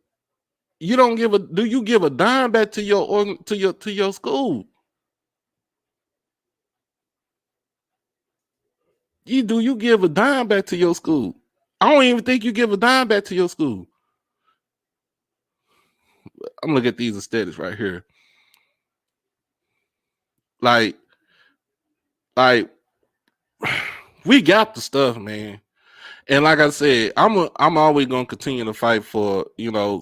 you don't give a do you give a dime back to your school? You give a dime back to your school? I don't even think you give a dime back to your school. I'm looking at these aesthetics right here. Like, like we got the stuff, man. And like I said, I'm always gonna continue to fight for,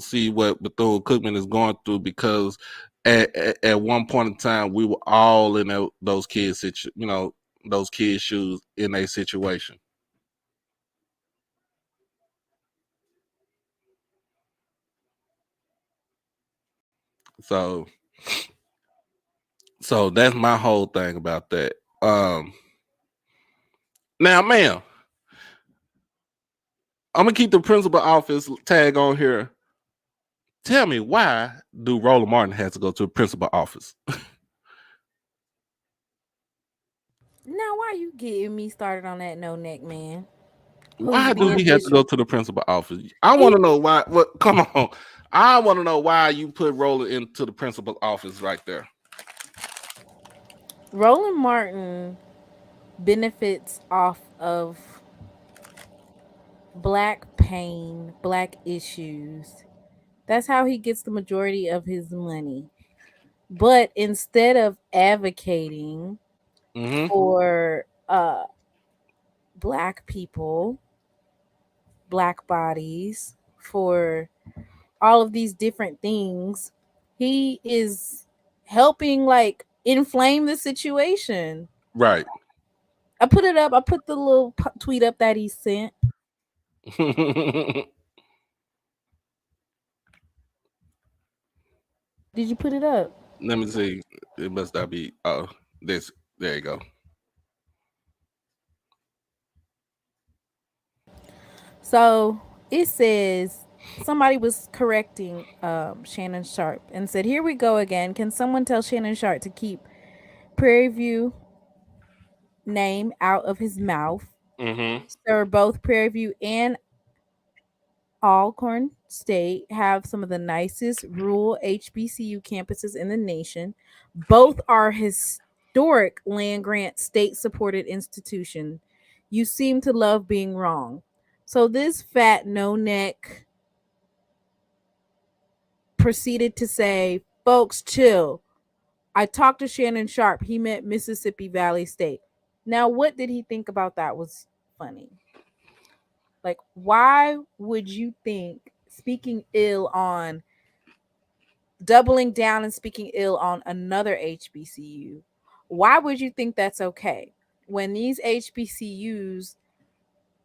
see what Bethune-Cookman is going through, because at one point in time we were all in those kids those kids' shoes in a situation. So that's my whole thing about that. Now, ma'am, I'm gonna keep the principal office tag on here. Tell me, why do Roland Martin have to go to the principal office? Now, why you getting me started on that no neck man? Who's Why do being he have to go to the principal office? I want to know why. What? Come on, I want to know why you put Roland into the principal office right there. Roland Martin benefits off of black pain, black issues. That's how he gets the majority of his money. But instead of advocating for black people, black bodies, for all of these different things, he is helping like inflame the situation. Right. I put it up. I put the little tweet up that he sent. Did you put it up? Let me see. It must not be. Oh, this. There you go. So it says somebody was correcting Shannon Sharpe and said, "Here we go again. Can someone tell Shannon Sharpe to keep Prairie View name out of his mouth?" Sir, both Prairie View and Alcorn State have some of the nicest rural HBCU campuses in the nation. Both are historic land grant state supported institutions. You seem to love being wrong. So this fat no neck proceeded to say, "Folks, chill. I talked to Shannon Sharpe. He meant Mississippi Valley State." Now, what did he think about that was funny? Like, why would you think speaking ill on, doubling down and speaking ill on another HBCU, why would you think that's okay? When these HBCUs,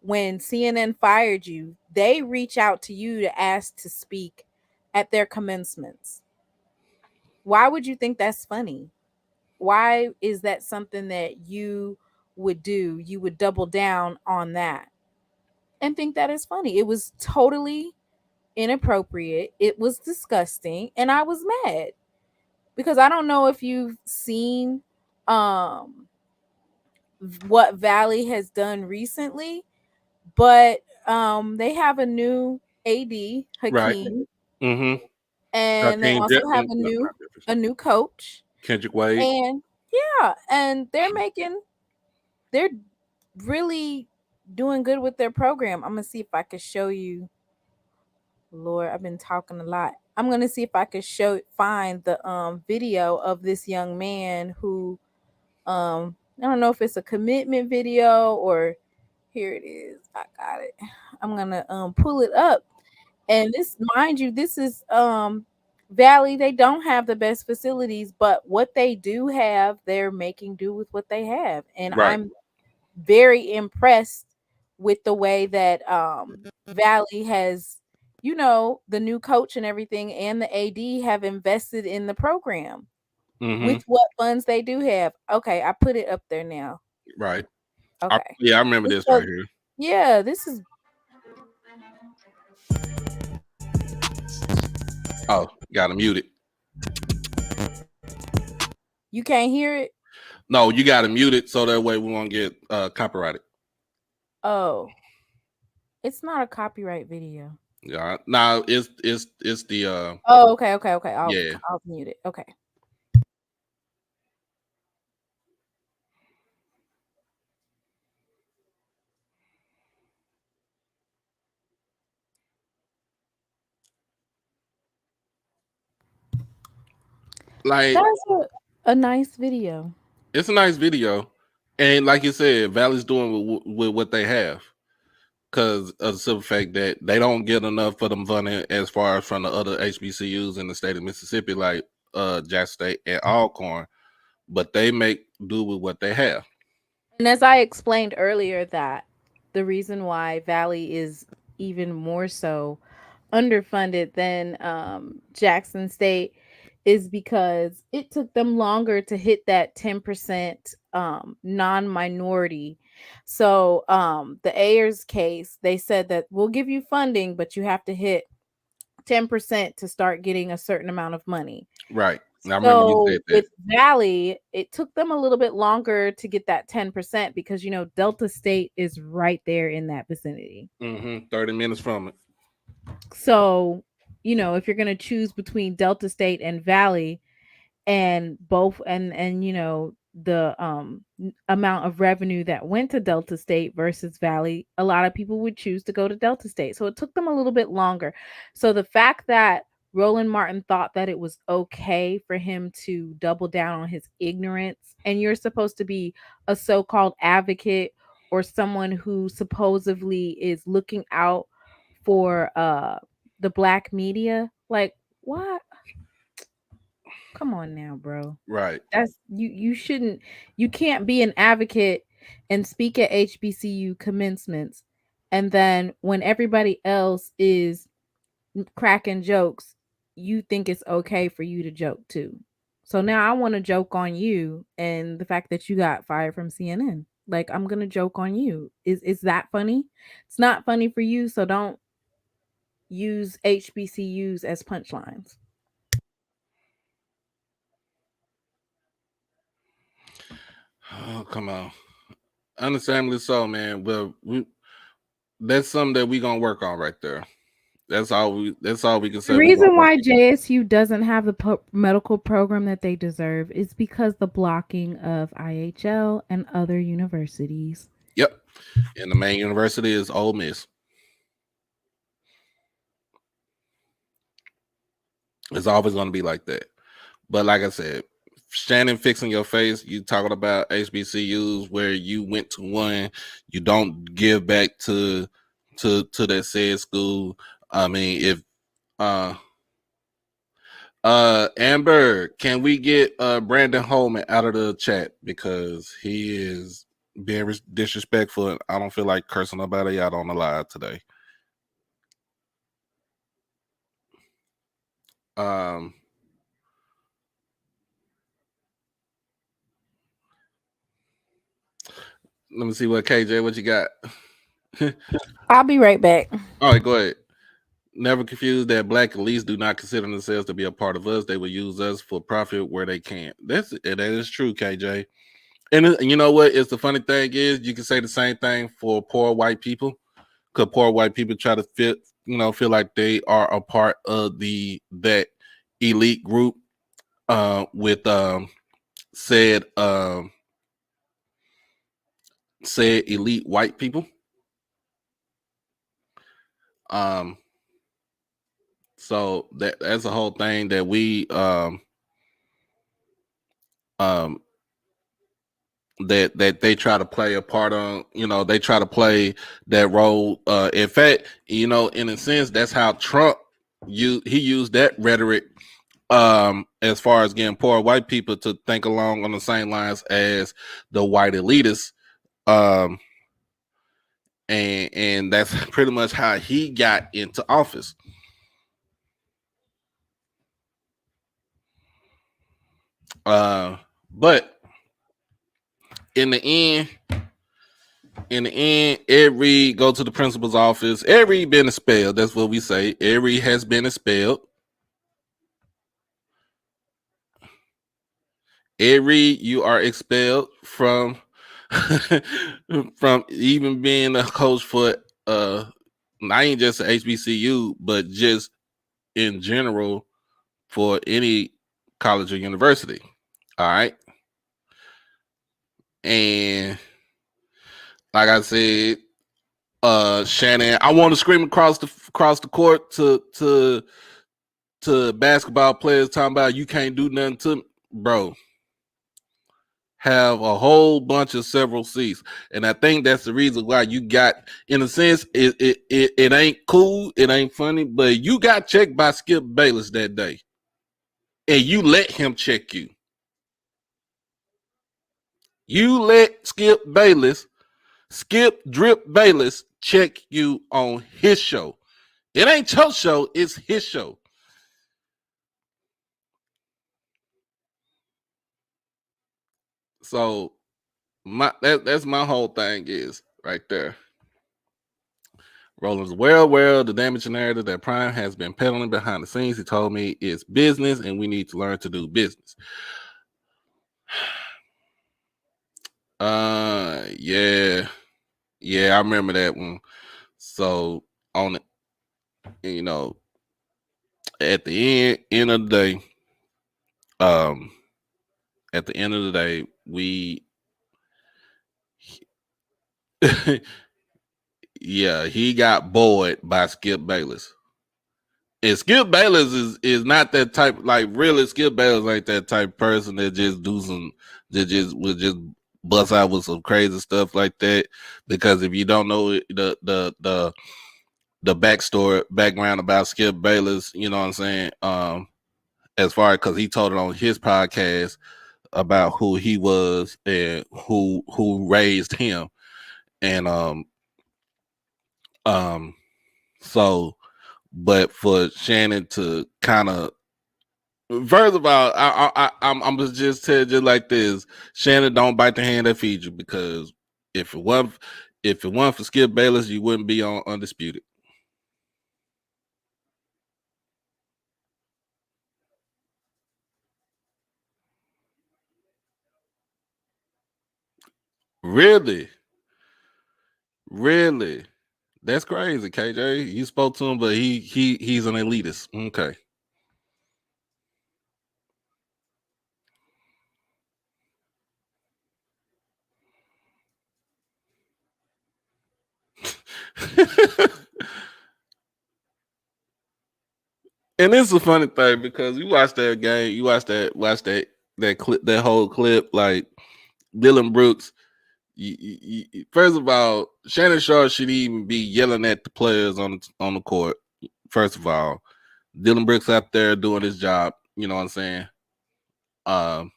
when CNN fired you, they reach out to you to ask to speak at their commencements. Why would you think that's funny? Why is that something that you would do? You would double down on that and think that is funny. It was totally inappropriate. It was disgusting. And I was mad because I don't know if you've seen what Valley has done recently, but they have a new AD, Right. Hakeem, Mm-hmm. and they Hakeem also have a new coach. Kendrick Wade. And yeah, and they're really doing good with their program. I'm gonna see if I can show you. Lord, I've been talking a lot. I'm gonna see if I can find the video of this young man who I don't know if it's a commitment video or here it is. I got it. I'm gonna pull it up. And this, mind you, this is Valley. They don't have the best facilities, but what they do have, they're making do with what they have. And Right. I'm very impressed with the way that Valley has, the new coach and everything, and the AD have invested in the program with what funds they do have. Okay, I put it up there now. Right. Okay. I remember this right here. Yeah, this is Oh, gotta mute it. You can't hear it? No, you gotta mute it so that way we won't get copyrighted. Oh. It's not a copyright video. Yeah, no, it's the Oh, okay. yeah. I'll mute it. Okay. Like, that's a nice video. It's a nice video, and like you said, Valley's doing with what they have, because of the simple fact that they don't get enough for them funding as far as from the other HBCUs in the state of Mississippi, like Jackson State and Alcorn, but they make do with what they have. And as I explained earlier, that the reason why Valley is even more so underfunded than Jackson State is because it took them longer to hit that 10% non-minority. So the Ayers case, they said that we'll give you funding, but you have to hit 10% to start getting a certain amount of money. Right. I remember you said that. With Valley, it took them a little bit longer to get that 10% because, Delta State is right there in that vicinity. 30 minutes from it. So, if you're going to choose between Delta State and Valley and both and the amount of revenue that went to Delta State versus Valley, a lot of people would choose to go to Delta State. So it took them a little bit longer. So the fact that Roland Martin thought that it was okay for him to double down on his ignorance, and you're supposed to be a so-called advocate or someone who supposedly is looking out for the Black media, like, what? Come on now, bro. Right. That's you can't be an advocate and speak at HBCU commencements, and then when everybody else is cracking jokes, you think it's okay for you to joke too. So now I want to joke on you and the fact that you got fired from CNN. Like, I'm gonna joke on you. Is that funny? It's not funny for you, so don't use HBCUs as punchlines. Oh, come on. Understandably so, man. Well, that's something that we gonna work on right there. That's all we can say. The reason why JSU doesn't have the medical program that they deserve is because the blocking of IHL and other universities. Yep. And the main university is Ole Miss. It's always going to be like that. But like I said, Shannon, fixing your face, you talking about HBCUs where you went to one, you don't give back to that said school. I mean, if Amber, can we get Brandon Holman out of the chat because he is being disrespectful and I don't feel like cursing nobody out on the live today. Let me see what you got. I'll be right back. All right, go ahead. Never confuse that Black elites do not consider themselves to be a part of us. They will use us for profit where they can. That is true, KJ. And you know what? It's the funny thing is you can say the same thing for poor white people, because poor white people try to feel like they are a part of that elite group with said elite white people. So that's a whole thing that we that they try to play a part on. They try to play that role. In fact, in a sense, that's how Trump he used that rhetoric as far as getting poor white people to think along on the same lines as the white elitists. And that's pretty much how he got into office. But in the end, every go to the principal's office, every been expelled. That's what we say. Every has been expelled. Every you are expelled from from even being a coach for not even just a HBCU, but just in general for any college or university. All right. And like I said, Shannon, I want to scream across the court to basketball players talking about you can't do nothing to me. Bro. Have a whole bunch of several seats, and I think that's the reason why you got, in a sense, it ain't cool, it ain't funny, but you got checked by Skip Bayless that day, and you let him check you. You let Skip Drip Bayless check you on his show. It ain't your show, it's his show. So that's my whole thing is right there. Roland's well, the damaging narrative that Prime has been peddling behind the scenes. He told me it's business and we need to learn to do business. Yeah, I remember that one. So on it, you know, at the end of the day, at the end of the day, we yeah, he got bored by Skip Bayless. And Skip Bayless is not that type, like really Skip Bayless ain't that type of person that just do some that just would just bust out with some crazy stuff like that. Because if you don't know the background about Skip Bayless, you know what I'm saying? As far as because he told it on his podcast about who he was and who raised him. And so but for Shannon to kind of, first of all, I'm just tell you like this: Shannon, don't bite the hand that feeds you, because if it wasn't for Skip Bayless, you wouldn't be on Undisputed. Really, really, that's crazy, KJ. You spoke to him, but he's an elitist. Okay. And it's a funny thing because you watch that game, you watch that clip, that whole clip, like Dylan Brooks. First of all, Shannon Sharpe should even be yelling at the players on the court. First of all, Dylan Brooks out there doing his job. You know what I'm saying? Um,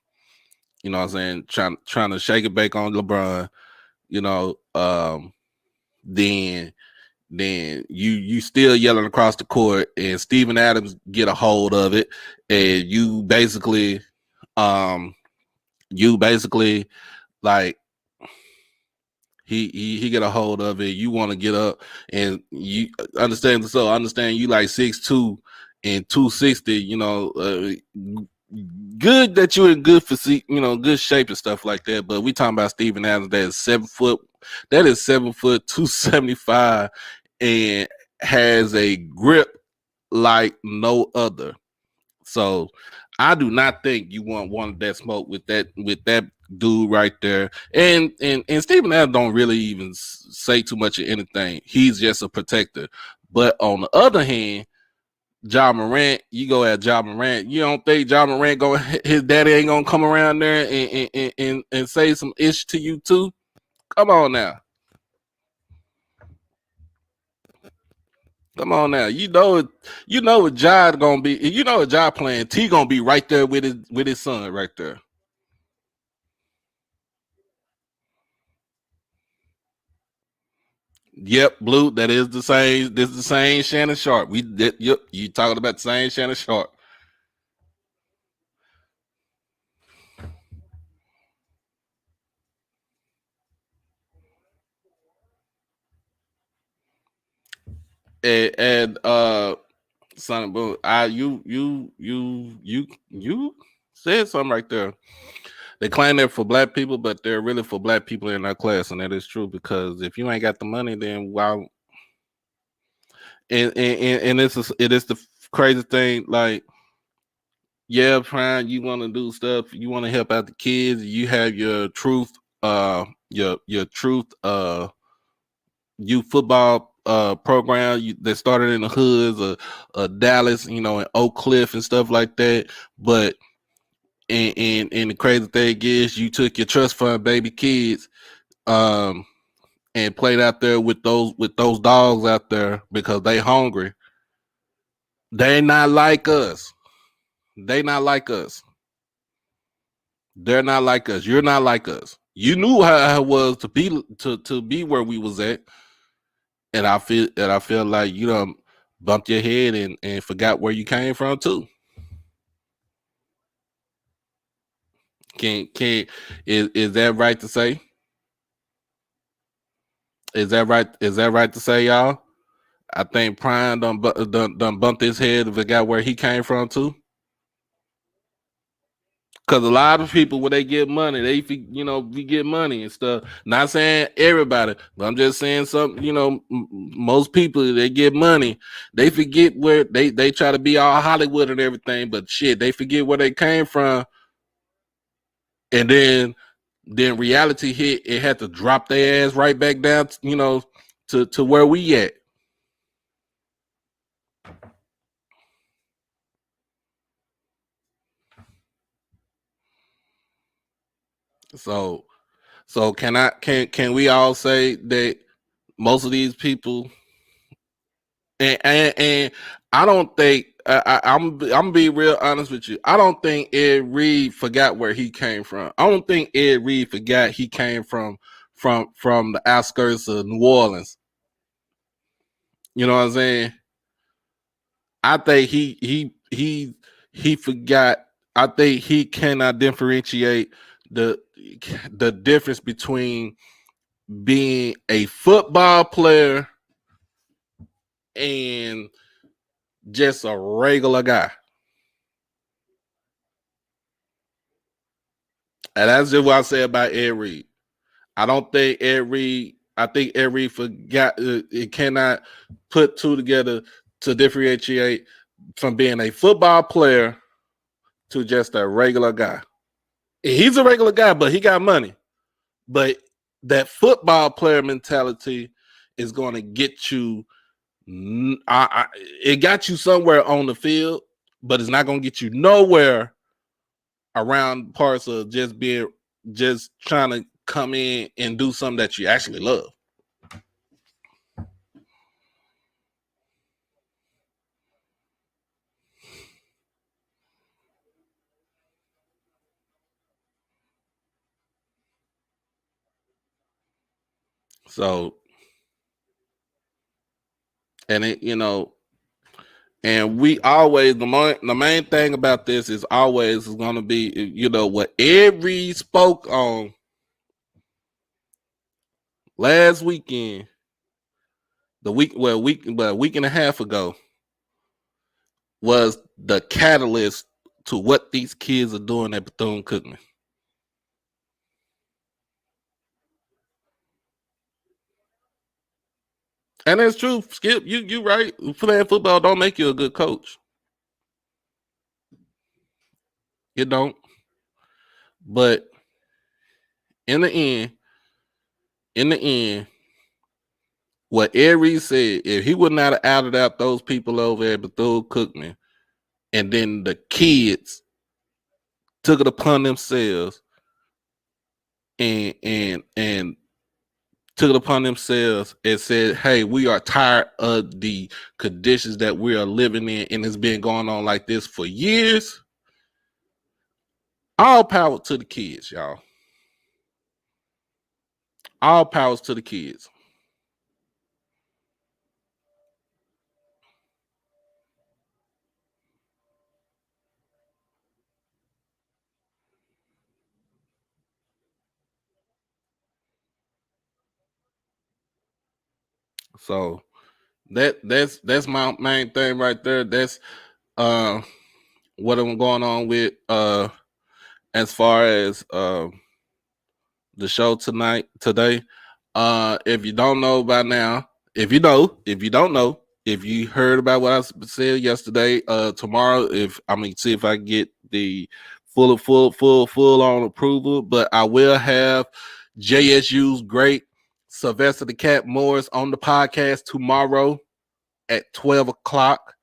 you know what I'm saying? Trying to shake it back on LeBron. You know, then you still yelling across the court, and Steven Adams get a hold of it, and you basically like he get a hold of it. You want to get up, and you understand you like 6'2" and 260. You know, good that you're in good physique, you know, good shape and stuff like that. But we talking about Steven Adams that is 7 foot. That is 7 foot 275 and has a grip like no other. So I do not think you want one of that smoke with that dude right there. And Stephen Adams don't really even say too much of anything. He's just a protector. But on the other hand, Ja Morant, you go at Ja Morant. You don't think Ja Morant his daddy ain't gonna come around there and say some ish to you too? Come on now. Come on now. You know what Ja gonna be. You know what Ja playing. T gonna be right there with his son right there. Yep, Blue. That is the same. This is the same Shannon Sharpe. Yep, you talking about the same Shannon Sharpe. And Sonny Boom, you said something right there. They claim they're for black people, but they're really for black people in our class, and that is true because if you ain't got the money, then why? And it is the crazy thing. Like, yeah, Prime, you want to do stuff, you want to help out the kids. You have your truth, your truth, youth football program that started in the hoods of Dallas, you know, and Oak Cliff and stuff like that. But and the crazy thing is, you took your trust fund baby kids, and played out there with those dogs out there because they hungry. They not like us. They not like us. They're not like us. You're not like us. You knew how it was to be where we was at, and I feel like you done bumped your head and forgot where you came from too. Can is that right to say? Is that right? Is that right to say, y'all? I think Prime done bumped his head and forgot where he came from too. Because a lot of people, when they get money, we get money and stuff. Not saying everybody, but I'm just saying some, most people, they get money. They forget where they try to be all Hollywood and everything, but shit, they forget where they came from. And then reality hit, it had to drop their ass right back down, to where we at. So can we all say that most of these people, and I don't think I'm gonna be real honest with you. I don't think Ed Reed forgot where he came from. I don't think Ed Reed forgot he came from the outskirts of New Orleans. You know what I'm saying? I think he forgot. I think he cannot differentiate the difference between being a football player and just a regular guy. And that's just what I say about Ed Reed. I don't think Ed Reed. I think Ed Reed forgot. It cannot put two together to differentiate from being a football player to just a regular guy. He's a regular guy, but he got money. But that football player mentality is going to get you. It got you somewhere on the field, but it's not going to get you nowhere around parts of just trying to come in and do something that you actually love. So, and and we always the main thing about this is always going to be what Ed Reed spoke on last weekend, a week and a half ago, was the catalyst to what these kids are doing at Bethune-Cookman. And that's true, Skip. You right. Playing football don't make you a good coach. It don't. But in the end, what Ed Reed said, if he would not have outed out those people over at Bethune-Cookman, and then the kids took it upon themselves and took it upon themselves and said, hey, we are tired of the conditions that we are living in, and it's been going on like this for years. All power to the kids, y'all. All powers to the kids. So that's my main thing right there. That's what I'm going on with as far as the show today, if you don't know by now, if you don't know, if you heard about what I said yesterday, tomorrow, if I'm gonna see if I get the full on approval, but I will have JSU's great Sylvester the Cat Morris on the podcast tomorrow at 12 o'clock.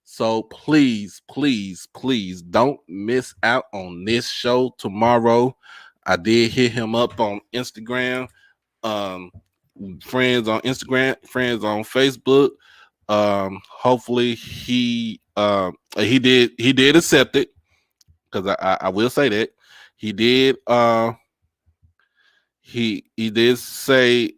So please, please, please don't miss out on this show tomorrow. I did hit him up on Instagram. Friends on Instagram, friends on Facebook. Hopefully he did accept it, because I will say that he did he did say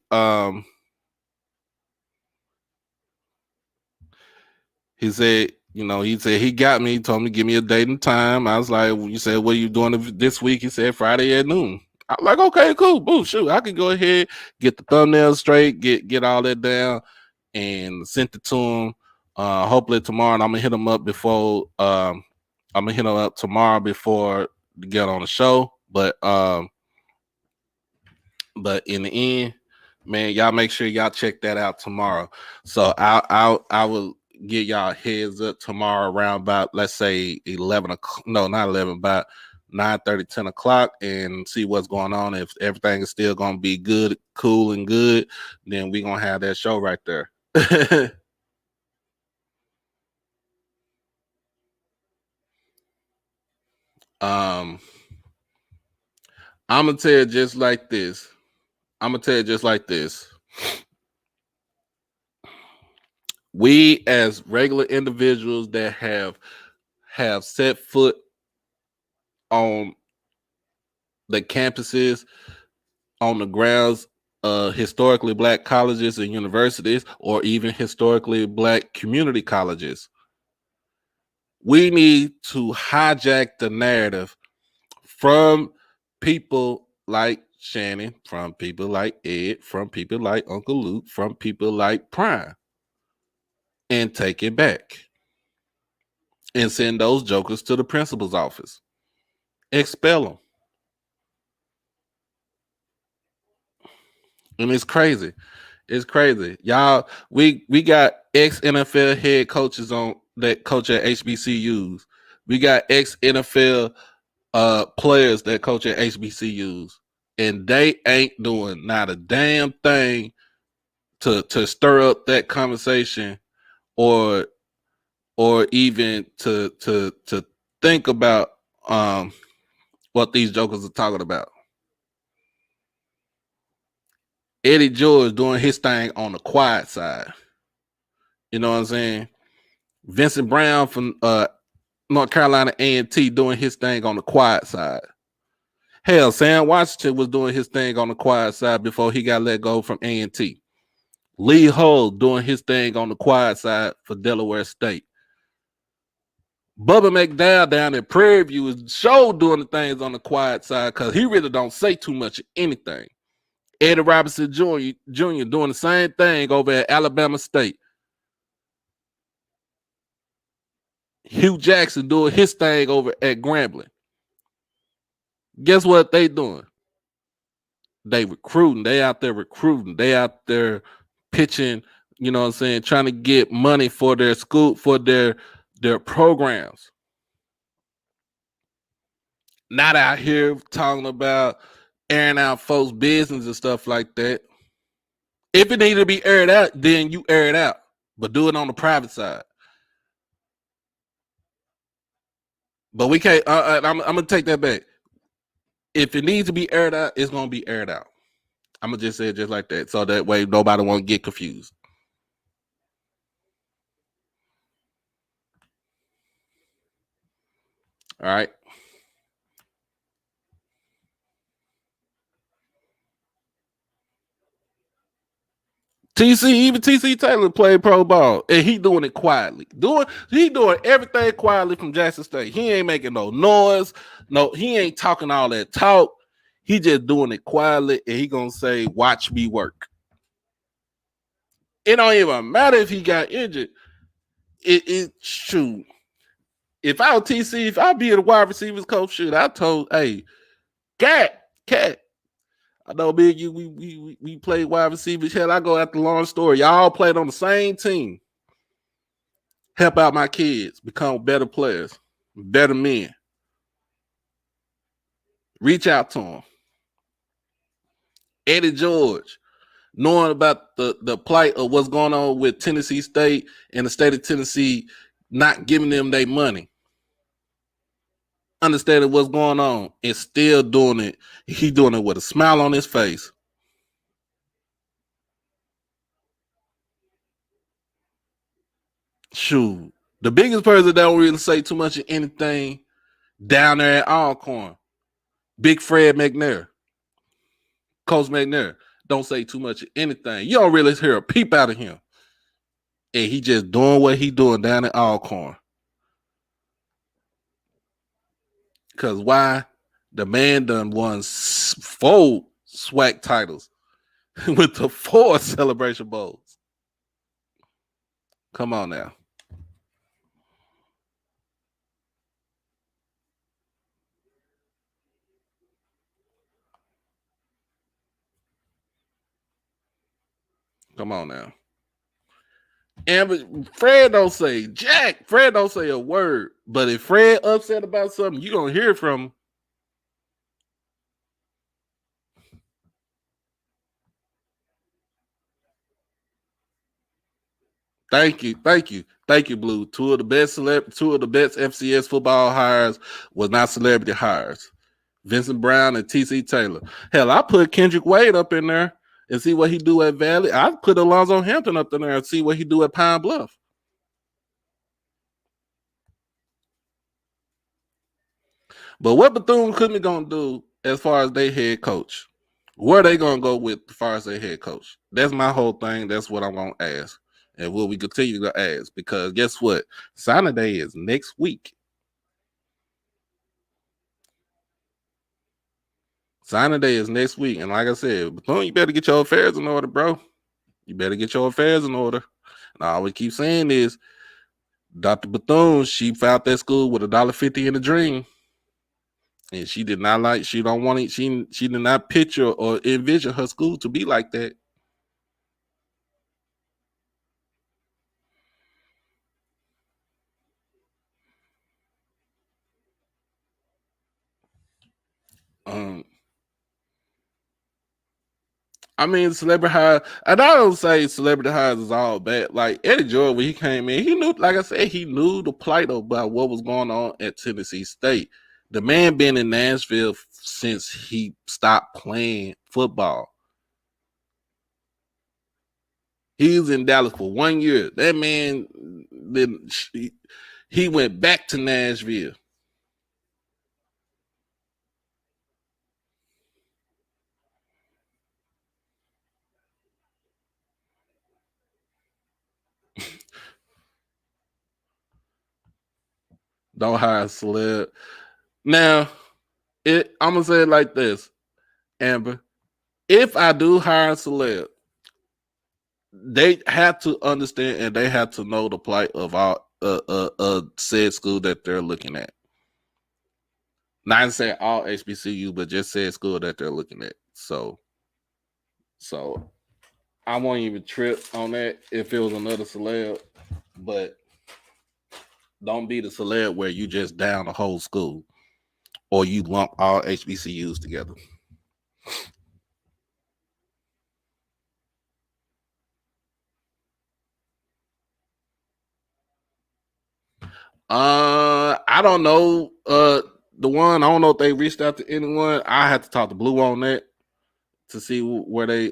he said, he said he got me. He told me to give me a date and time. I was like, you said, what are you doing this week? He said Friday at noon. I'm like, okay, cool. Boom, shoot. I can go ahead, get the thumbnail straight, get all that down, and sent it to him. Hopefully tomorrow, and I'm gonna hit him up before tomorrow before to get on the show. But in the end, man, y'all make sure y'all check that out tomorrow. So I will get y'all heads up tomorrow around about, let's say 11 o'clock. No, not 11, about 9:30, 10 o'clock, and see what's going on. If everything is still going to be good, cool, and good, then we're going to have that show right there. I'm going to tell you just like this. We as regular individuals that have set foot on the campuses, on the grounds of historically Black colleges and universities, or even historically Black community colleges, we need to hijack the narrative from people like Shannon, from people like Ed, from people like Uncle Luke, from people like Prime, and take it back and send those jokers to the principal's office. Expel them. And it's crazy. It's crazy. Y'all, we got ex-NFL head coaches on that coach at HBCUs. We got ex-NFL players that coach at HBCUs. And they ain't doing not a damn thing to stir up that conversation, or even to think about what these jokers are talking about. Eddie George doing his thing on the quiet side. You know what I'm saying? Vincent Brown from North Carolina A&T doing his thing on the quiet side. Hell, Sam Washington was doing his thing on the quiet side before he got let go from A&T. Lee Hull doing his thing on the quiet side for Delaware State. Bubba McDowell down at Prairie View is doing the things on the quiet side because he really don't say too much of anything. Eddie Robinson Jr. doing the same thing over at Alabama State. Hugh Jackson doing his thing over at Grambling. Guess what they doing? They recruiting. They out there recruiting. They out there pitching, you know what I'm saying, trying to get money for their school, for their programs. Not out here talking about airing out folks' business and stuff like that. If it needs to be aired out, then you air it out, but do it on the private side. But we can't. I'm gonna take that back. If it needs to be aired out, it's gonna be aired out. I'm gonna just say it just like that, so that way nobody won't get confused. All right. Even TC Taylor played pro ball, and he doing it quietly. He doing everything quietly from Jackson State. He ain't making no noise. No, he ain't talking all that talk. He just doing it quietly, and he gonna say, "Watch me work." It don't even matter if he got injured. Shoot. if I was TC, if I be a wide receivers coach, shit, I told, hey, cat. I know big you we played wide receivers. Hell, I go after long story. Y'all played on the same team. Help out my kids, become better players, better men. Reach out to them. Eddie George, knowing about the plight of what's going on with Tennessee State and the state of Tennessee not giving them their money. Understanding what's going on and still doing it. He doing it with a smile on his face. Shoot. The biggest person that don't really say too much of anything down there at Alcorn, Big Fred McNair, Coach McNair, don't say too much of anything. You don't really hear a peep out of him. And he just doing what he doing down at Alcorn. Because why? The man done won 4 SWAC titles with the 4 Celebration Bowls. Come on now. Come on now. And Fred don't say jack. Fred don't say a word. But if Fred upset about something, you gonna hear from him. Thank you, Blue. Two of the best FCS football hires was not celebrity hires. Vincent Brown and T.C. Taylor. Hell, I put Kendrick Wade up in there and see what he do at Valley. I put Alonzo Hampton up in there and see what he do at Pine Bluff. But what Bethune-Cookman gonna do as far as their head coach? Where they gonna go with as far as their head coach? That's my whole thing. That's what I'm gonna ask. And will we continue to ask? Because guess what? Signing day is next week. Signing day is next week. And like I said, Bethune, you better get your affairs in order, bro. You better get your affairs in order. And I always keep saying this. Dr. Bethune, she found that school with $1.50 in a dream. And she did not like, she don't want it. She did not picture or envision her school to be like that. I mean, celebrity hires, and I don't say celebrity hires is all bad. Like Eddie George, when he came in, he knew, like I said, he knew the plight about what was going on at Tennessee State. The man been in Nashville since he stopped playing football. He was in Dallas for 1 year. That man, then he went back to Nashville. Don't hire a celeb. Now, I'm gonna say it like this, Amber. If I do hire a celeb, they have to understand and they have to know the plight of our said school that they're looking at. Not saying all HBCU, but just said school that they're looking at. So I won't even trip on that if it was another celeb, but don't be the celeb where you just down the whole school or you lump all HBCUs together. I don't know. The one, I don't know if they reached out to anyone. I had to talk to Blue on that to see where they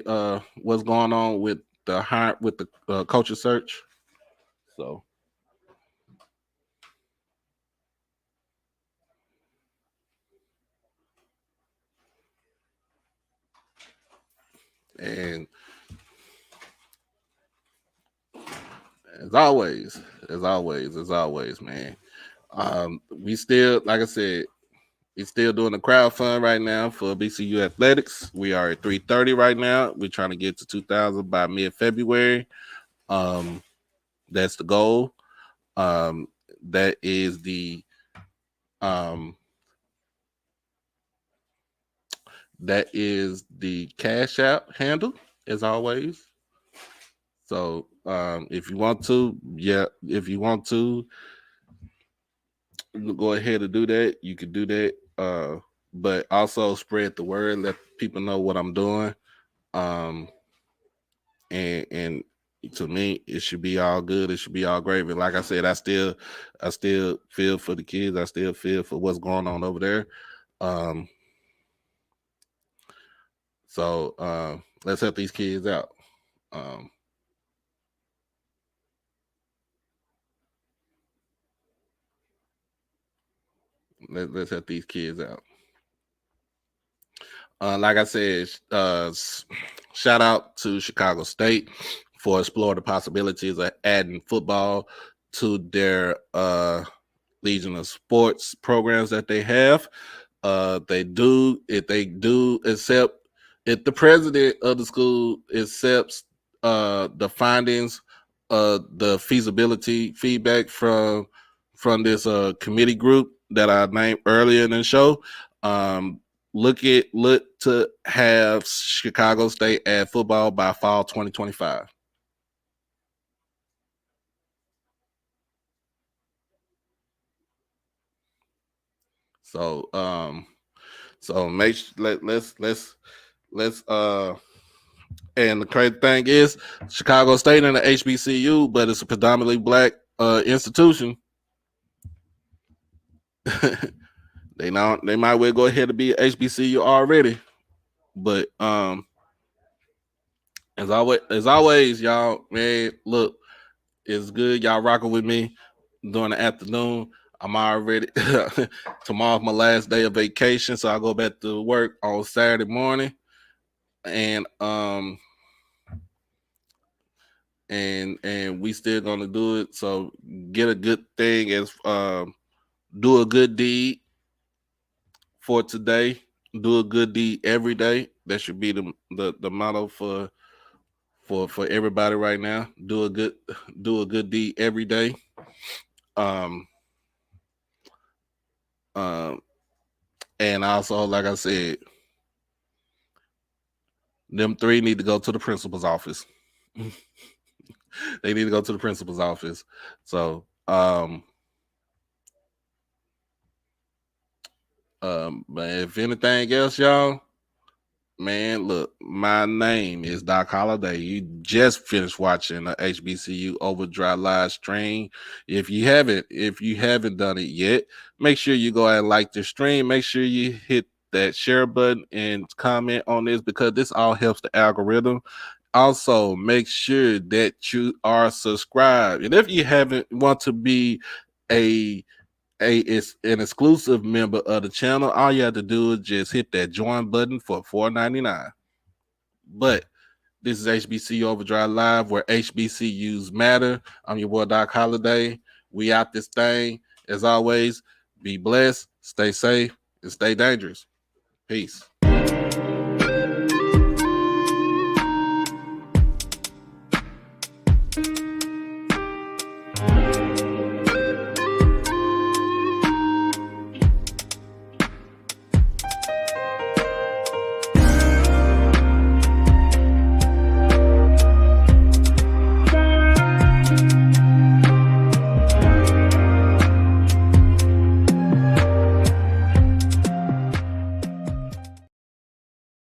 what's going on with the hire with the coaching search. So and as always, man. We still, like I said, we're still doing the crowd fund right now for BCU athletics. We are at 330 right now. We're trying to get to 2,000 by mid-February. That's the goal. that is the Cash App handle, as always. So if you want to, go ahead and do that. You can do that. But also spread the word, let people know what I'm doing. And to me, it should be all good. It should be all great. And like I said, I still feel for the kids. I still feel for what's going on over there. So let's help these kids out. Let's help these kids out. Like I said, shout out to Chicago State for exploring the possibilities of adding football to their Legion of Sports programs that they have. If they do accept, if the president of the school accepts the findings, the feasibility feedback from this committee group that I named earlier in the show, look to have Chicago State add football by fall 2025. So let's and the crazy thing is Chicago State in the HBCU, but it's a predominantly black institution. They might well go ahead and be HBCU already. But as always, y'all, man, look, it's good y'all rocking with me during the afternoon. I'm already tomorrow's my last day of vacation, so I go back to work on Saturday morning, and we still gonna do it. So get a good thing as do a good deed for today. Do a good deed every day. That should be the motto for everybody right now. Do a good deed every day. And also, like I said, them three need to go to the principal's office. They need to go to the principal's office. So, but if anything else, y'all, man, look, my name is Doc Holliday. You just finished watching a HBCU Overdrive live stream. If you haven't done it yet, make sure you go and like the stream. Make sure you hit that share button and comment on this, because this all helps the algorithm. Also, make sure that you are subscribed. And if you want to be it's an exclusive member of the channel, all you have to do is just hit that join button for $4.99. But this is HBCU Overdrive Live, where HBCUs matter. I'm your boy Doc Holliday. We out this thing. As always, be blessed, stay safe, and stay dangerous. Peace.